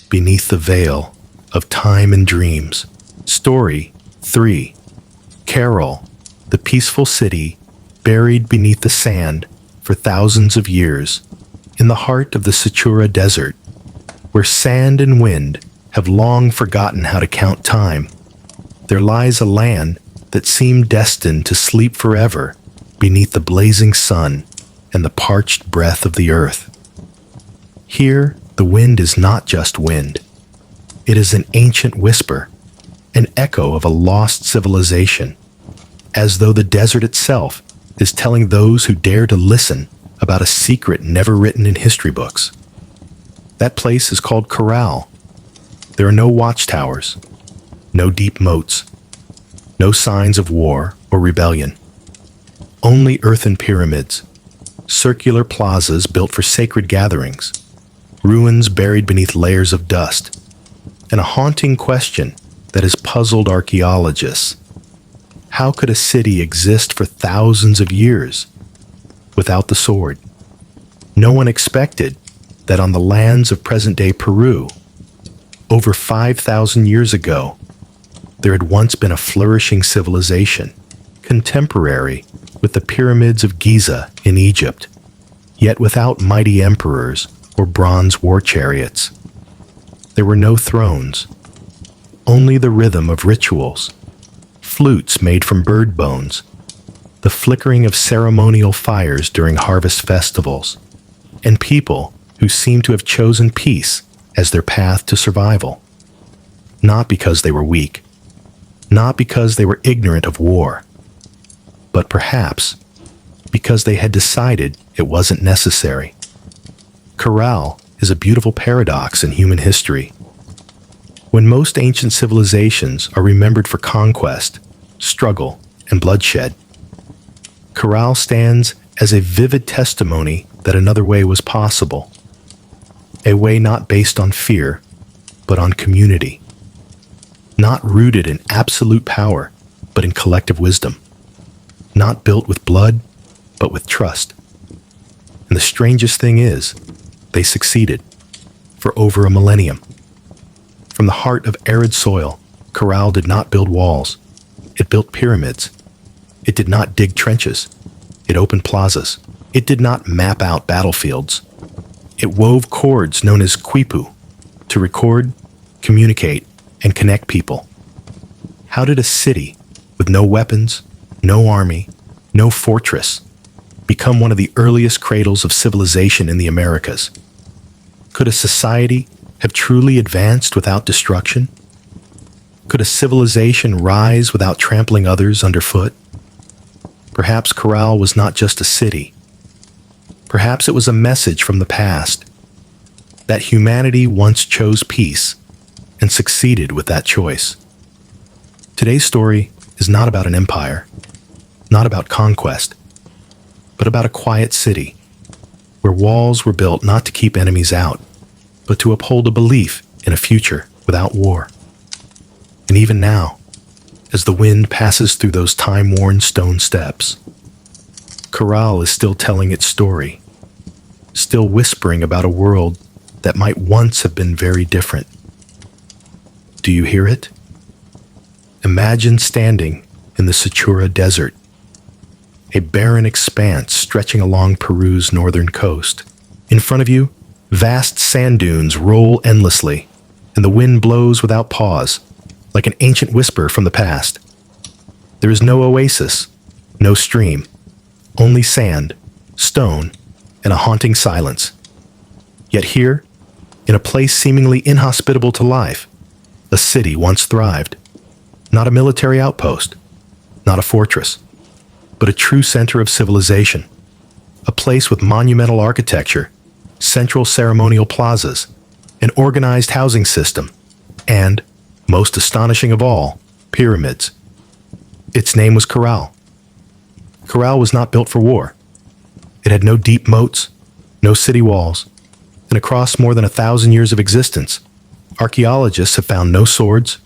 beneath the veil of time and dreams. Story 3. Caral, the peaceful city buried beneath the sand for thousands of years, in the heart of the Satura Desert, where sand and wind have long forgotten how to count time. There lies a land that seemed destined to sleep forever beneath the blazing sun and the parched breath of the earth. Here, the wind is not just wind. It is an ancient whisper, an echo of a lost civilization, as though the desert itself is telling those who dare to listen about a secret never written in history books. That place is called Caral. There are no watchtowers, no deep moats, no signs of war or rebellion. Only earthen pyramids, circular plazas built for sacred gatherings, ruins buried beneath layers of dust, and a haunting question that has puzzled archaeologists. How could a city exist for thousands of years without the sword? No one expected that on the lands of present-day Peru, over 5,000 years ago, there had once been a flourishing civilization, contemporary with the pyramids of Giza in Egypt. yet without mighty emperors or bronze war chariots. There were no thrones, only the rhythm of rituals, flutes made from bird bones, the flickering of ceremonial fires during harvest festivals, and people who seemed to have chosen peace as their path to survival. Not because they were weak, not because they were ignorant of war, but perhaps because they had decided it wasn't necessary. Caral is a beautiful paradox in human history. When most ancient civilizations are remembered for conquest, struggle, and bloodshed, Caral stands as a vivid testimony that another way was possible. A way not based on fear, but on community. Not rooted in absolute power, but in collective wisdom. Not built with blood, but with trust. And the strangest thing is, they succeeded for over a millennium. From the heart of arid soil, Caral did not build walls. It built pyramids. It did not dig trenches. It opened plazas. It did not map out battlefields. It wove cords known as quipu to record, communicate, and connect people. How did a city with no weapons, no army, no fortress become one of the earliest cradles of civilization in the Americas? Could a society have truly advanced without destruction? Could a civilization rise without trampling others underfoot? Perhaps Caral was not just a city. Perhaps it was a message from the past that humanity once chose peace and succeeded with that choice. Today's story is not about an empire, not about conquest, but about a quiet city where walls were built not to keep enemies out, but to uphold a belief in a future without war. And even now, as the wind passes through those time-worn stone steps, Caral is still telling its story, still whispering about a world that might once have been very different. Do you hear it? Imagine standing in the Sechura Desert, a barren expanse stretching along Peru's northern coast. In front of you, vast sand dunes roll endlessly, and the wind blows without pause, like an ancient whisper from the past. There is no oasis, no stream, only sand, stone, and a haunting silence. Yet here, in a place seemingly inhospitable to life, a city once thrived. Not a military outpost, not a fortress, but a true center of civilization. A place with monumental architecture, central ceremonial plazas, an organized housing system, and, most astonishing of all, pyramids. Its name was Caral. Caral was not built for war. It had no deep moats, no city walls, and across more than 1,000 years of existence, archaeologists have found no swords,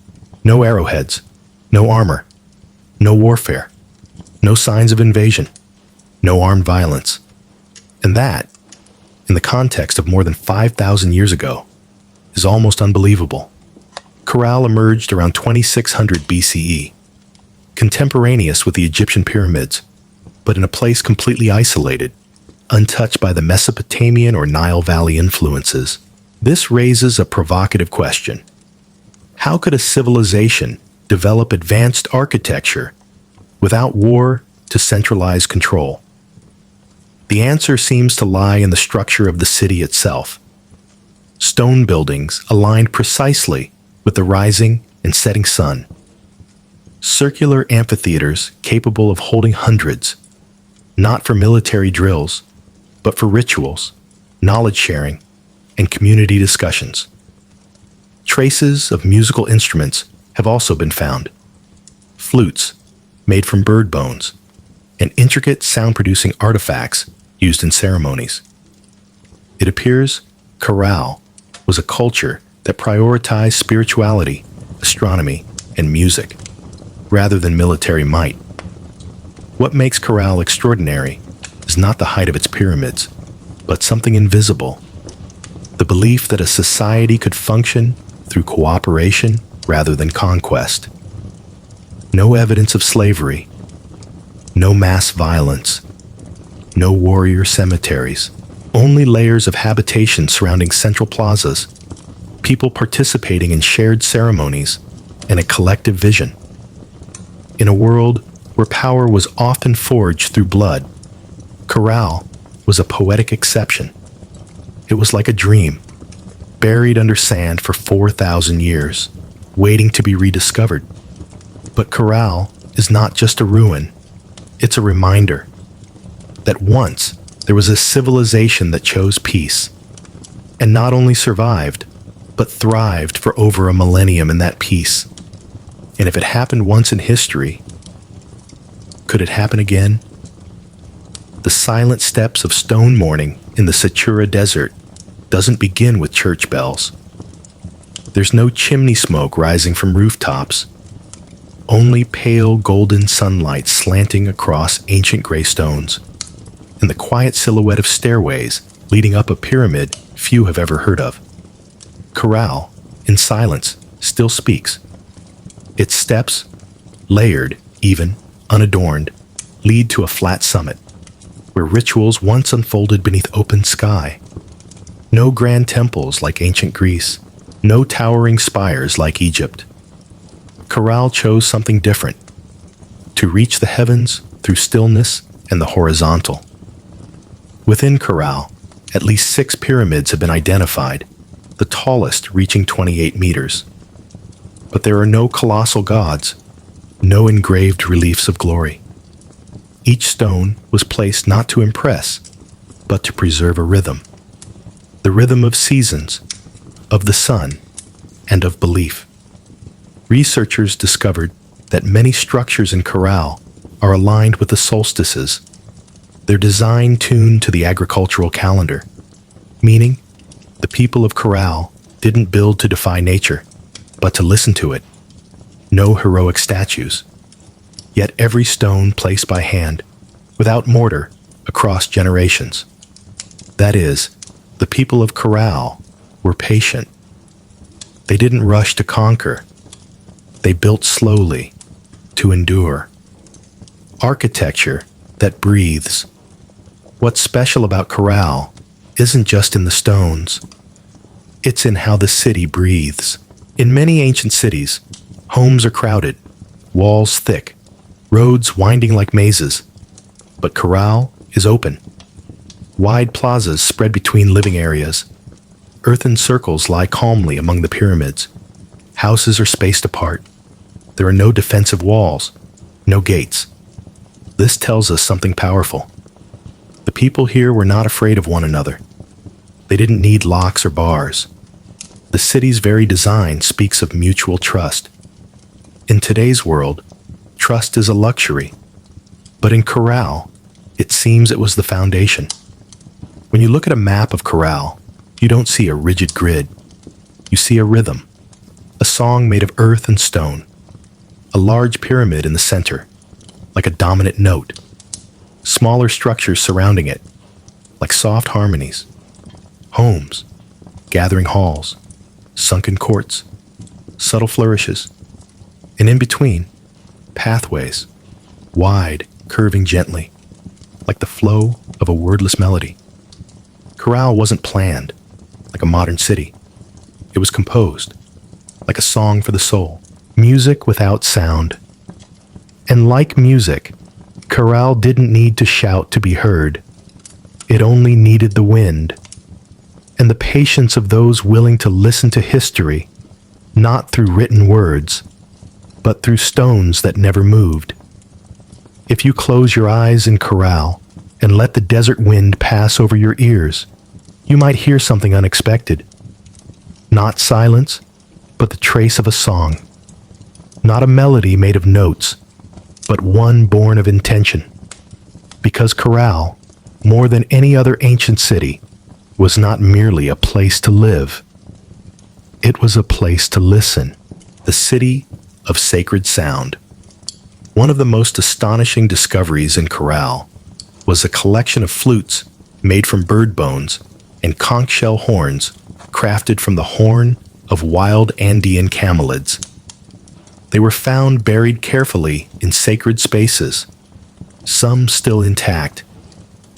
no arrowheads, no armor, no warfare, no signs of invasion, no armed violence. And that, in the context of more than 5,000 years ago, is almost unbelievable. Caral emerged around 2600 BCE, contemporaneous with the Egyptian pyramids, but in a place completely isolated, untouched by the Mesopotamian or Nile Valley influences. This raises a provocative question. How could a civilization develop advanced architecture without war to centralize control? The answer seems to lie in the structure of the city itself. Stone buildings aligned precisely with the rising and setting sun. Circular amphitheaters capable of holding hundreds, not for military drills, but for rituals, knowledge sharing, and community discussions. Traces of musical instruments have also been found. Flutes, made from bird bones, and intricate sound-producing artifacts used in ceremonies. It appears Caral was a culture that prioritized spirituality, astronomy, and music, rather than military might. What makes Caral extraordinary is not the height of its pyramids, but something invisible. The belief that a society could function through cooperation rather than conquest. No evidence of slavery, no mass violence, no warrior cemeteries, only layers of habitation surrounding central plazas, people participating in shared ceremonies, and a collective vision. In a world where power was often forged through blood, Caral was a poetic exception. It was like a dream, buried under sand for 4,000 years, waiting to be rediscovered. But Caral is not just a ruin, it's a reminder that once there was a civilization that chose peace, and not only survived, but thrived for over a millennium in that peace. And if it happened once in history, could it happen again? The silent steps of stone mourning in the Satura Desert doesn't begin with church bells. There's no chimney smoke rising from rooftops, only pale golden sunlight slanting across ancient gray stones, and the quiet silhouette of stairways leading up a pyramid few have ever heard of. Caral, in silence, still speaks. Its steps, layered, even, unadorned, lead to a flat summit, where rituals once unfolded beneath open sky. No grand temples like ancient Greece, no towering spires like Egypt. Caral chose something different, to reach the heavens through stillness and the horizontal. Within Caral, at least 6 pyramids have been identified, the tallest reaching 28 meters. But there are no colossal gods, no engraved reliefs of glory. Each stone was placed not to impress, but to preserve a rhythm. The rhythm of seasons, of the sun, and of belief. Researchers discovered that many structures in Caral are aligned with the solstices, their design tuned to the agricultural calendar, meaning the people of Caral didn't build to defy nature, but to listen to it. No heroic statues, yet every stone placed by hand, without mortar, across generations. That is, the people of Caral were patient. They didn't rush to conquer. They built slowly, to endure. Architecture that breathes. What's special about Caral isn't just in the stones. It's in how the city breathes. In many ancient cities, homes are crowded, walls thick, roads winding like mazes. But Caral is open. Wide plazas spread between living areas. Earthen circles lie calmly among the pyramids. Houses are spaced apart. There are no defensive walls, no gates. This tells us something powerful. The people here were not afraid of one another. They didn't need locks or bars. The city's very design speaks of mutual trust. In today's world, trust is a luxury. But in Caral, it seems it was the foundation. When you look at a map of Caral, you don't see a rigid grid. You see a rhythm, a song made of earth and stone, a large pyramid in the center, like a dominant note, smaller structures surrounding it, like soft harmonies, homes, gathering halls, sunken courts, subtle flourishes, and in between, pathways, wide, curving gently, like the flow of a wordless melody. Caral wasn't planned, like a modern city. It was composed, like a song for the soul, music without sound. And like music, Caral didn't need to shout to be heard. It only needed the wind, and the patience of those willing to listen to history, not through written words, but through stones that never moved. If you close your eyes in Caral and let the desert wind pass over your ears, you might hear something unexpected. Not silence, but the trace of a song. Not a melody made of notes, but one born of intention. Because Caral, more than any other ancient city, was not merely a place to live. It was a place to listen, the city of sacred sound. One of the most astonishing discoveries in Caral was a collection of flutes made from bird bones and conch shell horns crafted from the horn of wild Andean camelids. They were found buried carefully in sacred spaces, some still intact,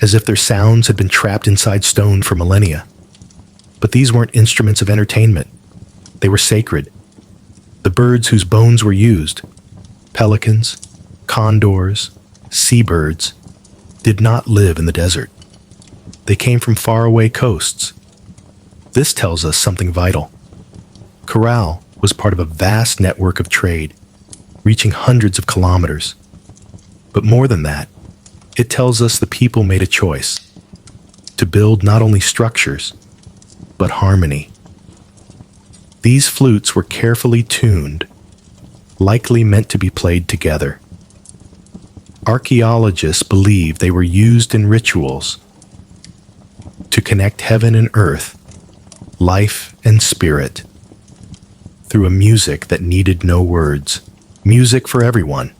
as if their sounds had been trapped inside stone for millennia. But these weren't instruments of entertainment. They were sacred. The birds whose bones were used, pelicans, condors, seabirds, did not live in the desert. They came from faraway coasts. This tells us something vital. Caral was part of a vast network of trade, reaching hundreds of kilometers. But more than that, it tells us the people made a choice to build not only structures, but harmony. These flutes were carefully tuned, likely meant to be played together. Archaeologists believe they were used in rituals to connect heaven and earth, life and spirit, through a music that needed no words, music for everyone.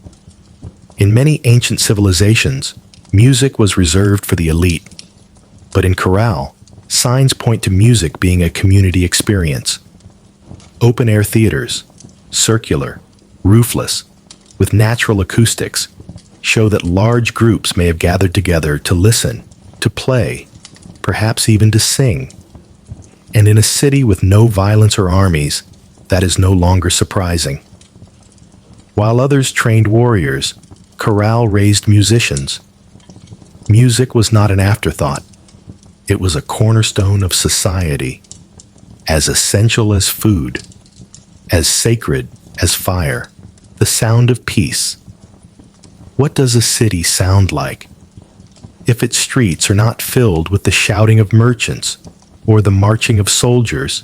In many ancient civilizations, music was reserved for the elite, but in Caral, signs point to music being a community experience. Open-air theaters, circular, roofless, with natural acoustics, show that large groups may have gathered together to listen, to play, perhaps even to sing. And in a city with no violence or armies, that is no longer surprising. While others trained warriors, Caral raised musicians. Music was not an afterthought. It was a cornerstone of society, as essential as food, as sacred as fire, the sound of peace. What does a city sound like if its streets are not filled with the shouting of merchants or the marching of soldiers,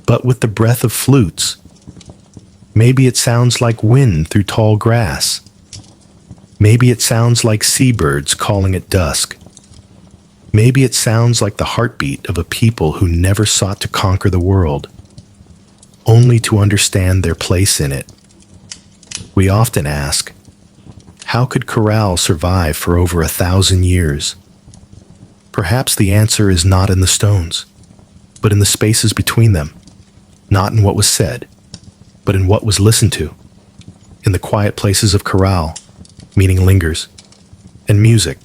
but with the breath of flutes? Maybe it sounds like wind through tall grass. Maybe it sounds like seabirds calling at dusk. Maybe it sounds like the heartbeat of a people who never sought to conquer the world, only to understand their place in it. We often ask, how could Caral survive for over 1,000 years? Perhaps the answer is not in the stones, but in the spaces between them, not in what was said, but in what was listened to. In the quiet places of Caral, meaning lingers, and music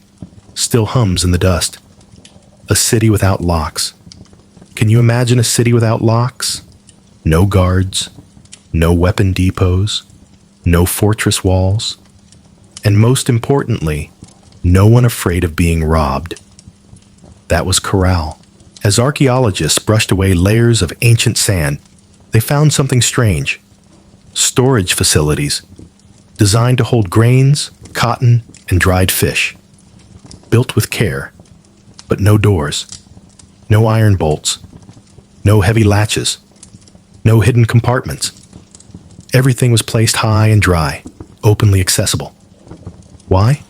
still hums in the dust. A city without locks. Can you imagine a city without locks? No guards, no weapon depots, no fortress walls, and most importantly, no one afraid of being robbed. That was Caral. As archaeologists brushed away layers of ancient sand, they found something strange. Storage facilities designed to hold grains, cotton, and dried fish. Built with care, but no doors, no iron bolts, no heavy latches, no hidden compartments. Everything was placed high and dry, openly accessible. Why?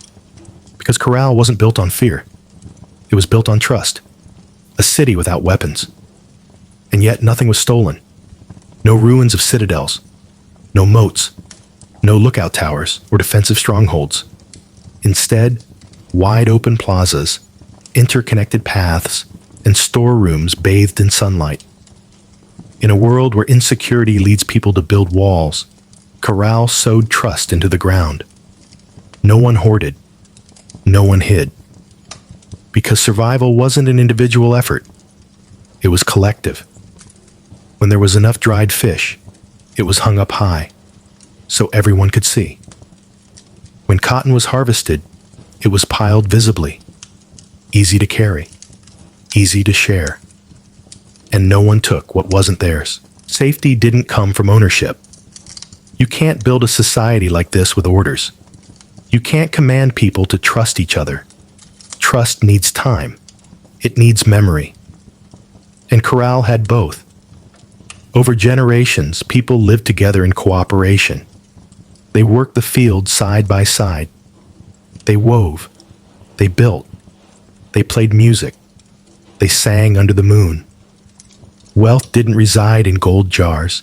Because Caral wasn't built on fear. It was built on trust. A city without weapons. And yet nothing was stolen. No ruins of citadels. No moats. No lookout towers or defensive strongholds. Instead, wide open plazas, interconnected paths, and storerooms bathed in sunlight. In a world where insecurity leads people to build walls, Caral sowed trust into the ground. No one hoarded. No one hid. Because survival wasn't an individual effort. It was collective. When there was enough dried fish, it was hung up high, so everyone could see. When cotton was harvested, it was piled visibly, easy to carry, easy to share. And no one took what wasn't theirs. Safety didn't come from ownership. You can't build a society like this with orders. You can't command people to trust each other. Trust needs time. It needs memory. And Caral had both. Over generations, people lived together in cooperation. They worked the field side by side. They wove. They built. They played music. They sang under the moon. Wealth didn't reside in gold jars.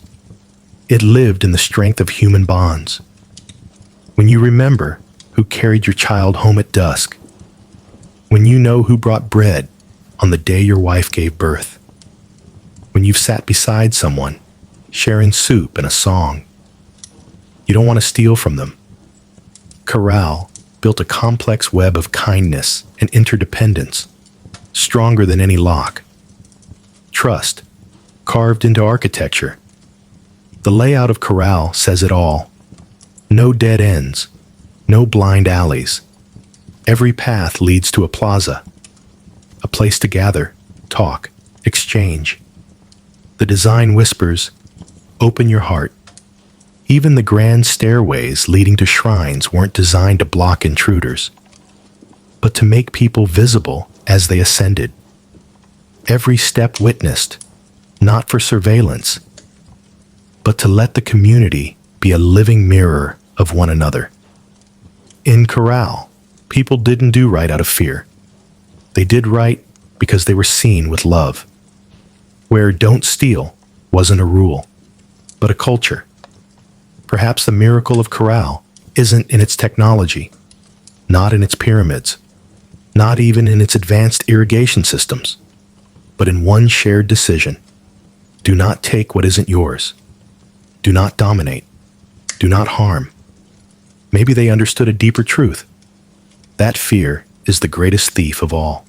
It lived in the strength of human bonds. When you remember who carried your child home at dusk, when you know who brought bread on the day your wife gave birth, when you've sat beside someone, sharing soup and a song, you don't want to steal from them. Caral built a complex web of kindness and interdependence, stronger than any lock. Trust, carved into architecture. The layout of Caral says it all. No dead ends, no blind alleys. Every path leads to a plaza, a place to gather, talk, exchange. The design whispers, open your heart. Even the grand stairways leading to shrines weren't designed to block intruders, but to make people visible as they ascended. Every step witnessed, not for surveillance, but to let the community be a living mirror of one another. In Caral, people didn't do right out of fear. They did right because they were seen with love. Where don't steal wasn't a rule, but a culture. Perhaps the miracle of Caral isn't in its technology, not in its pyramids, not even in its advanced irrigation systems, but in one shared decision. Do not take what isn't yours. Do not dominate. Do not harm. Maybe they understood a deeper truth. That fear is the greatest thief of all.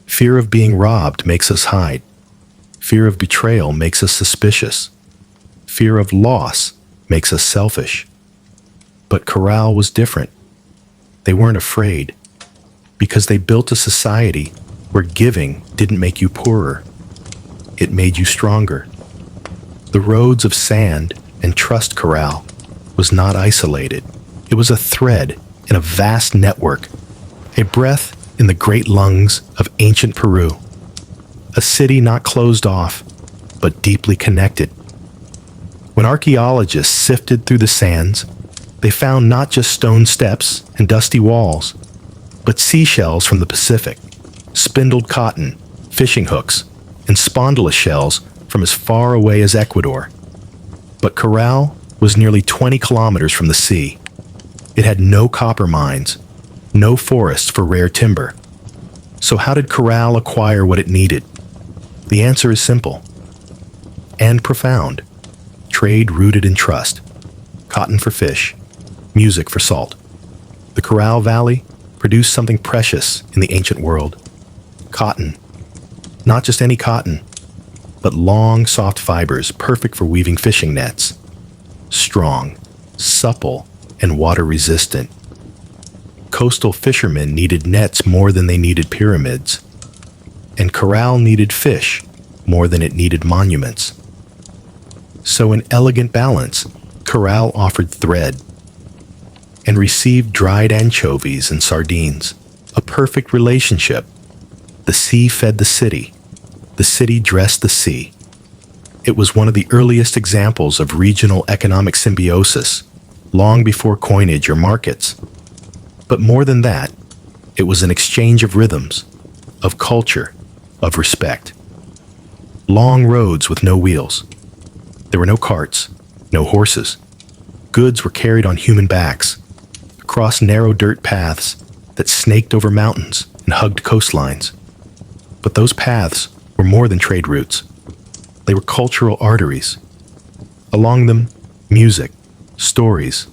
Fear of being robbed makes us hide. Fear of betrayal makes us suspicious. Fear of loss makes us selfish. But Caral was different. They weren't afraid, because they built a society where giving didn't make you poorer. It made you stronger. The roads of sand and trust Caral was not isolated. It was a thread in a vast network, a breath in the great lungs of ancient Peru, a city not closed off, but deeply connected. When archaeologists sifted through the sands, they found not just stone steps and dusty walls, but seashells from the Pacific, spindled cotton, fishing hooks, and spondylus shells from as far away as Ecuador. But Caral was nearly 20 kilometers from the sea. It had no copper mines, no forests for rare timber. So how did Caral acquire what it needed? The answer is simple and profound. Trade rooted in trust. Cotton for fish, music for salt. The Caral Valley produced something precious in the ancient world. Cotton. Not just any cotton, but long, soft fibers perfect for weaving fishing nets. Strong, supple, and water-resistant. Coastal fishermen needed nets more than they needed pyramids. And Caral needed fish more than it needed monuments. So in elegant balance, Caral offered thread and received dried anchovies and sardines. A perfect relationship. The sea fed the city dressed the sea. It was one of the earliest examples of regional economic symbiosis, long before coinage or markets. But more than that, it was an exchange of rhythms, of culture, of respect. Long roads with no wheels. There were no carts, no horses. Goods were carried on human backs, across narrow dirt paths that snaked over mountains and hugged coastlines. But those paths were more than trade routes. They were cultural arteries. Along them, music, stories,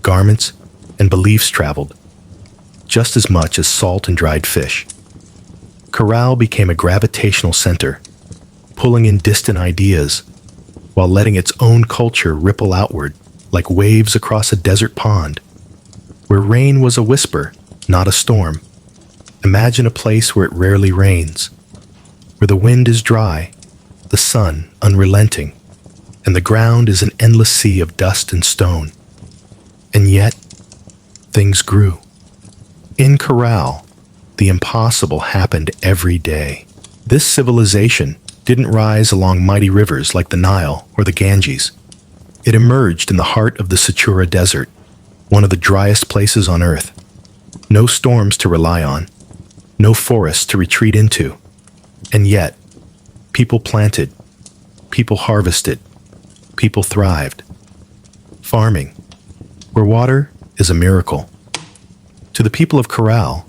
garments, and beliefs traveled, just as much as salt and dried fish. Caral became a gravitational center, pulling in distant ideas, while letting its own culture ripple outward like waves across a desert pond, where rain was a whisper, not a storm. Imagine a place where it rarely rains, where the wind is dry, the sun unrelenting, and the ground is an endless sea of dust and stone. And yet, things grew. In Caral, the impossible happened every day. This civilization didn't rise along mighty rivers like the Nile or the Ganges. It emerged in the heart of the Satura Desert, one of the driest places on Earth. No storms to rely on, no forests to retreat into. And yet, people planted, people harvested, people thrived. Farming, where water is a miracle. To the people of Caral,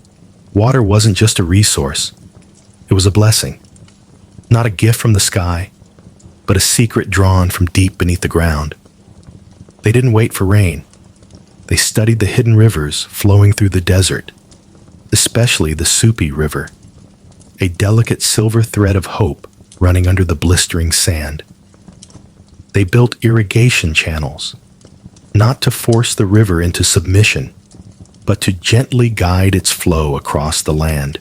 water wasn't just a resource, it was a blessing. Not a gift from the sky, but a secret drawn from deep beneath the ground. They didn't wait for rain. They studied the hidden rivers flowing through the desert, especially the Supi River, a delicate silver thread of hope running under the blistering sand. They built irrigation channels, not to force the river into submission, but to gently guide its flow across the land.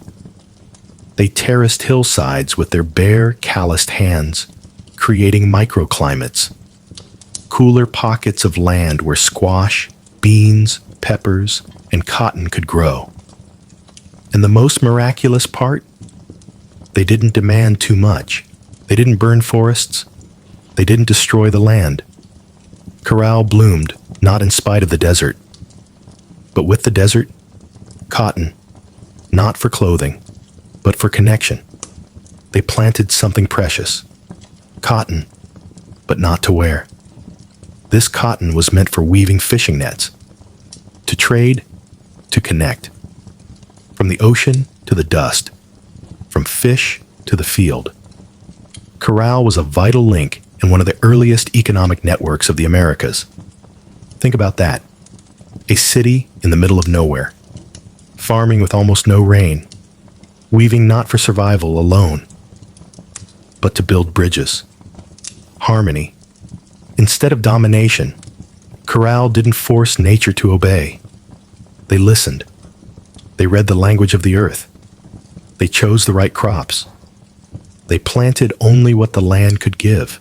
They terraced hillsides with their bare, calloused hands, creating microclimates, cooler pockets of land where squash, beans, peppers, and cotton could grow. And the most miraculous part? They didn't demand too much. They didn't burn forests. They didn't destroy the land. Caral bloomed, not in spite of the desert, but with the desert, cotton, not for clothing, but for connection. They planted something precious, cotton, but not to wear. This cotton was meant for weaving fishing nets, to trade, to connect. From the ocean to the dust, from fish to the field. Caral was a vital link in one of the earliest economic networks of the Americas. Think about that. A city in the middle of nowhere, farming with almost no rain, weaving not for survival alone, but to build bridges, harmony. Instead of domination, Caral didn't force nature to obey. They listened. They read the language of the earth. They chose the right crops. They planted only what the land could give.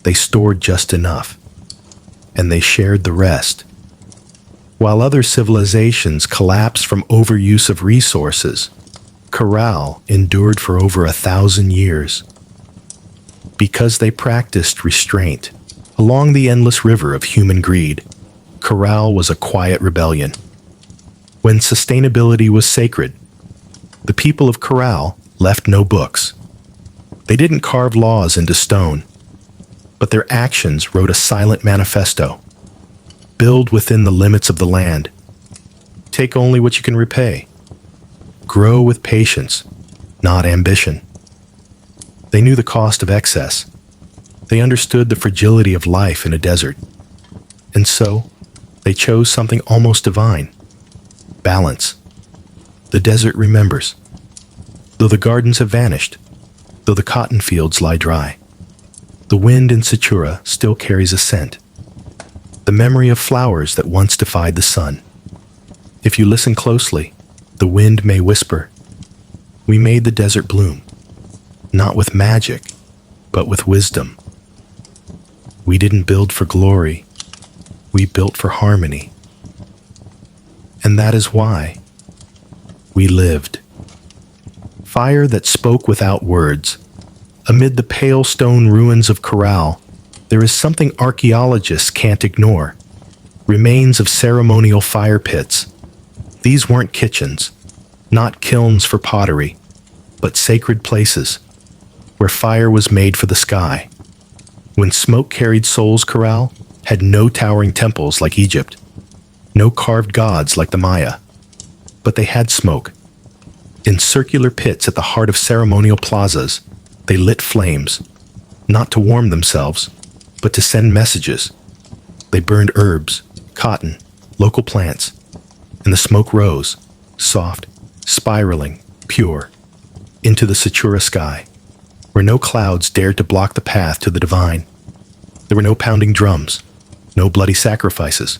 They stored just enough, and they shared the rest. While other civilizations collapsed from overuse of resources, Caral endured for over 1,000 years. Because they practiced restraint. Along the endless river of human greed, Caral was a quiet rebellion. When sustainability was sacred, the people of Caral left no books. They didn't carve laws into stone, but their actions wrote a silent manifesto. Build within the limits of the land. Take only what you can repay. Grow with patience, not ambition. They knew the cost of excess. They understood the fragility of life in a desert. And so, they chose something almost divine. Balance. The desert remembers. Though the gardens have vanished, though the cotton fields lie dry, the wind in Satura still carries a scent. The memory of flowers that once defied the sun. If you listen closely, the wind may whisper, "We made the desert bloom, not with magic, but with wisdom. We didn't build for glory, we built for harmony. And that is why we lived." Fire that spoke without words. Amid the pale stone ruins of Caral, there is something archaeologists can't ignore. Remains of ceremonial fire pits. These weren't kitchens, not kilns for pottery, but sacred places where fire was made for the sky. When smoke carried souls, Caral had no towering temples like Egypt, no carved gods like the Maya, but they had smoke. In circular pits at the heart of ceremonial plazas, they lit flames, not to warm themselves, but to send messages. They burned herbs, cotton, local plants, and the smoke rose, soft, spiraling, pure, into the Satura sky, where no clouds dared to block the path to the divine. There were no pounding drums, no bloody sacrifices,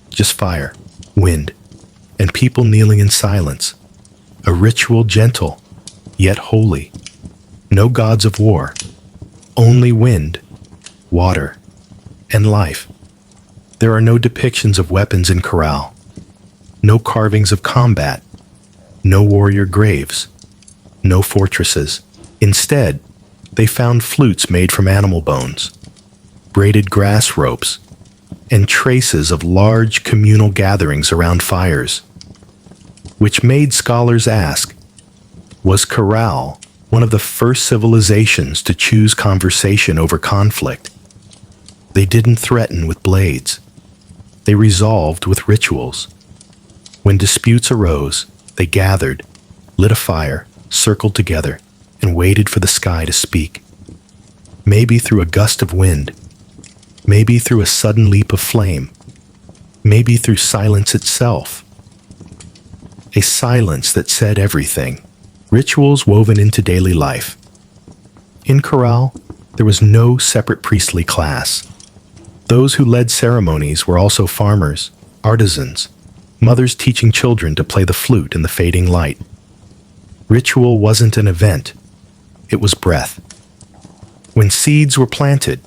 just fire, wind, and people kneeling in silence. A ritual gentle, yet holy. No gods of war, only wind, water, and life. There are no depictions of weapons in Caral, no carvings of combat, no warrior graves, no fortresses. Instead, they found flutes made from animal bones, braided grass ropes, and traces of large communal gatherings around fires, which made scholars ask, was Caral one of the first civilizations to choose conversation over conflict? They didn't threaten with blades. They resolved with rituals. When disputes arose, they gathered, lit a fire, circled together, and waited for the sky to speak. Maybe through a gust of wind, maybe through a sudden leap of flame, maybe through silence itself. A silence that said everything. Rituals woven into daily life. In Caral, there was no separate priestly class. Those who led ceremonies were also farmers, artisans, mothers teaching children to play the flute in the fading light. Ritual wasn't an event, it was breath. When seeds were planted,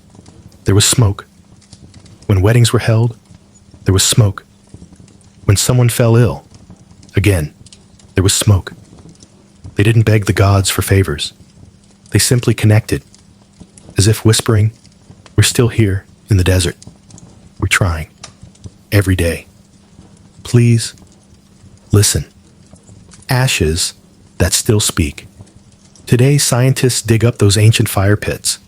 there was smoke. When weddings were held, there was smoke. When someone fell ill, again, there was smoke. They didn't beg the gods for favors. They simply connected, as if whispering, "We're still here in the desert. We're trying. Every day. Please, listen." Ashes that still speak. Today, scientists dig up those ancient fire pits,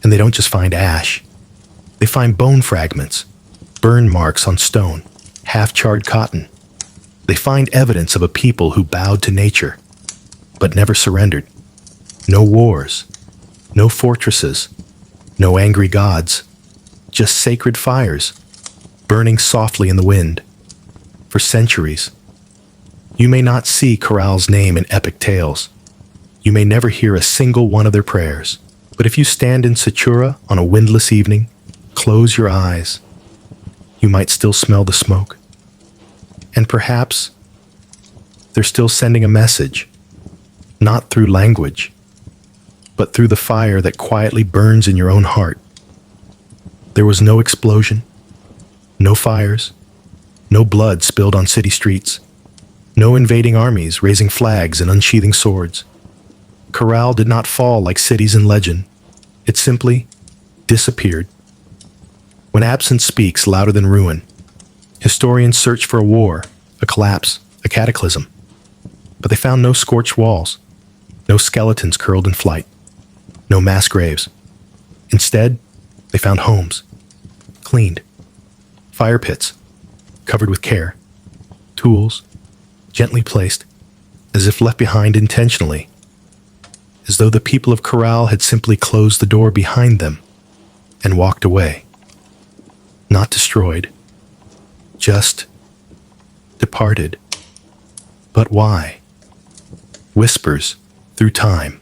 and they don't just find ash. They find bone fragments, burn marks on stone, half-charred cotton. They find evidence of a people who bowed to nature, but never surrendered. No wars, no fortresses, no angry gods, just sacred fires, burning softly in the wind. For centuries, you may not see Caral's name in epic tales. You may never hear a single one of their prayers. But if you stand in Satura on a windless evening, close your eyes, you might still smell the smoke. And perhaps they're still sending a message, not through language, but through the fire that quietly burns in your own heart. There was no explosion, no fires, no blood spilled on city streets, no invading armies raising flags and unsheathing swords. Caral did not fall like cities in legend. It simply disappeared. When absence speaks louder than ruin, historians search for a war, a collapse, a cataclysm. But they found no scorched walls, no skeletons curled in flight, no mass graves. Instead, they found homes, cleaned, fire pits, covered with care, tools, gently placed, as if left behind intentionally, as though the people of Caral had simply closed the door behind them and walked away. Not destroyed, just departed. But why? Whispers through time.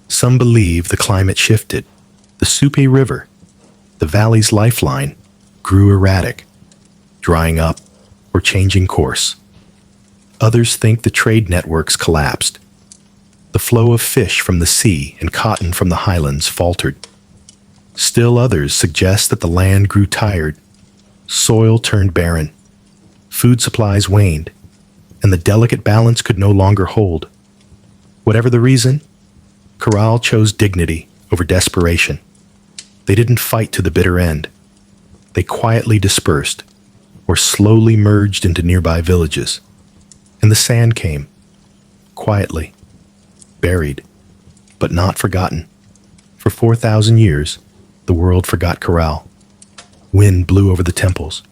Some believe the climate shifted. The Supe River, the valley's lifeline, grew erratic, drying up or changing course. Others think the trade networks collapsed. The flow of fish from the sea and cotton from the highlands faltered. Still others suggest that the land grew tired, soil turned barren, food supplies waned, and the delicate balance could no longer hold. Whatever the reason, Caral chose dignity over desperation. They didn't fight to the bitter end. They quietly dispersed, or slowly merged into nearby villages. And the sand came, quietly, buried, but not forgotten. For 4,000 years, the world forgot Caral. Wind blew over the temples.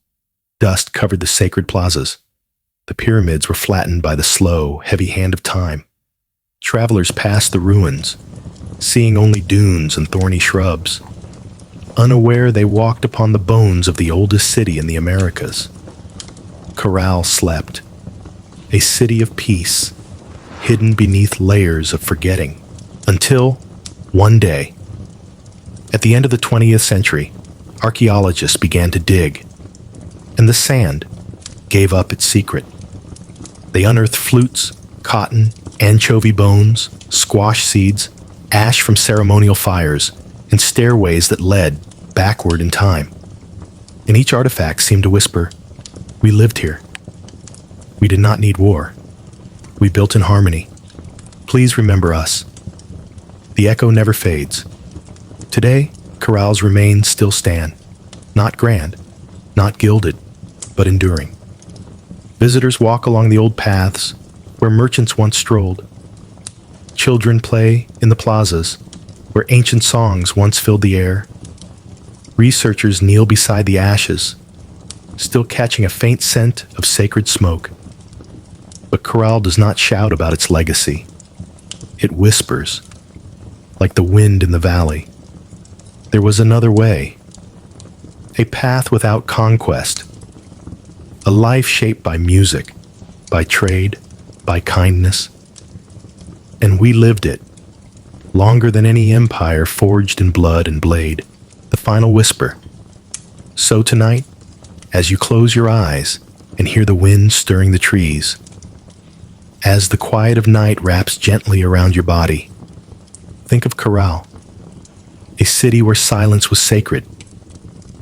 Dust covered the sacred plazas. The pyramids were flattened by the slow, heavy hand of time. Travelers passed the ruins, seeing only dunes and thorny shrubs. Unaware, they walked upon the bones of the oldest city in the Americas. Caral slept, a city of peace, hidden beneath layers of forgetting, until one day. At the end of the 20th century, archaeologists began to dig, and the sand gave up its secret. They unearthed flutes, cotton, anchovy bones, squash seeds, ash from ceremonial fires, and stairways that led backward in time. And each artifact seemed to whisper, "We lived here. We did not need war. We built in harmony. Please remember us." The echo never fades. Today, Caral's remains still stand, not grand, not gilded, but enduring. Visitors walk along the old paths where merchants once strolled. Children play in the plazas where ancient songs once filled the air. Researchers kneel beside the ashes, still catching a faint scent of sacred smoke. But Caral does not shout about its legacy. It whispers, like the wind in the valley. There was another way, a path without conquest, A life shaped by music, by trade, by kindness. And we lived it, longer than any empire forged in blood and blade, the final whisper. So tonight, as you close your eyes and hear the wind stirring the trees, as the quiet of night wraps gently around your body, think of Caral, a city where silence was sacred,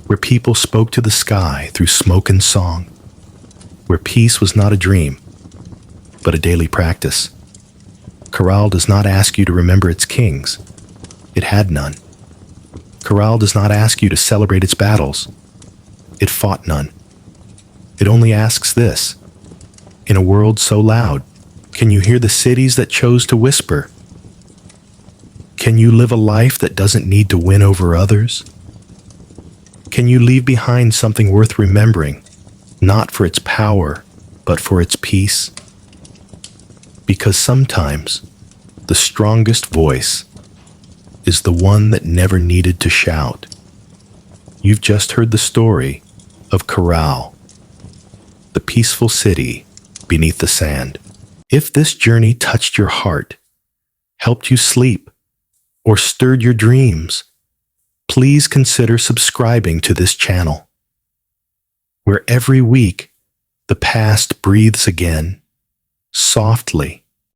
where people spoke to the sky through smoke and song, where peace was not a dream, but a daily practice. Caral does not ask you to remember its kings. It had none. Caral does not ask you to celebrate its battles. It fought none. It only asks this: in a world so loud, can you hear the cities that chose to whisper? Can you live a life that doesn't need to win over others? Can you leave behind something worth remembering, not for its power, but for its peace? Because sometimes the strongest voice is the one that never needed to shout. You've just heard the story of Caral, the peaceful city beneath the sand. If this journey touched your heart, helped you sleep, or stirred your dreams, please consider subscribing to this channel, where every week the past breathes again, softly,